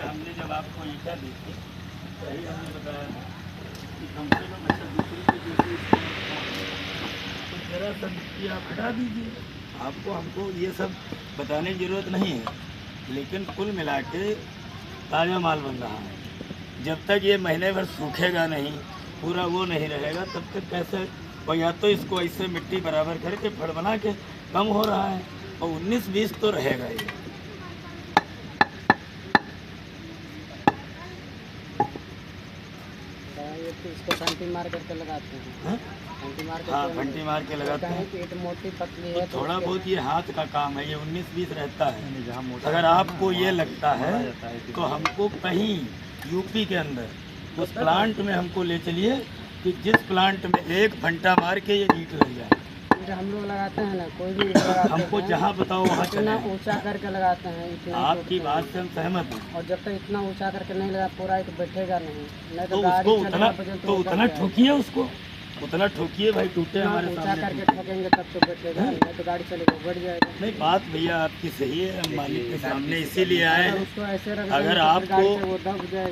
हमने जब आपको ईटा दी थी तभी हमने बताया कि कम से कम ऐसा दूसरी के दूसरी तो जरा सा मिट्टी आप हटा दीजिए। आपको हमको ये सब बताने की ज़रूरत नहीं है, लेकिन कुल मिला के ताज़ा माल बन रहा है। जब तक ये महीने भर सूखेगा नहीं, पूरा वो नहीं रहेगा, तब तक कैसे। और या तो इसको ऐसे मिट्टी बराबर करके फड़ बना के कम हो रहा है, और 19-20 तो रहेगा ये। इसको फंटी मार करके लगाते हैं। फंटी मार हाँ, फंटी मार के लगाते हैं। पेट मोटी पतली है तो थोड़ा बहुत ये हाथ का काम है, ये 19-20 रहता है। अगर आपको ये लगता है तो हमको कहीं यूपी के अंदर उस प्लांट में हमको ले चलिए कि जिस प्लांट में एक फंटा मार के ये ईंट लग जाए। जैसे हम लोग लगाते हैं ना, कोई भी लगाते हमको हैं, जहाँ बताओ वहाँ इतना चले। ऊंचा करके लगाते हैं इतना आपकी बात से हम सहमत हैं। और जब तक इतना ऊंचा करके नहीं लगा पूरा तो बैठेगा नहीं तो गाड़ी उसको चलेगा उतना बजे तो उतर उतना जाएगा। ठोकिए, उसको उतना ठोकिए भाई, टूटे इतना हमारे ऊंचा सामने करके टूटे। ठोकेंगे तब तो बैठेगा, नहीं तो गाड़ी चलेगा बढ़ जाएगा। नहीं, बात भैया आपकी सही है, हम मालिक के सामने इसीलिए आए अगर हैं। उसको ऐसे रख अगर देंगे तो फिर गाड़ी आपको- से वो दब जाएगा।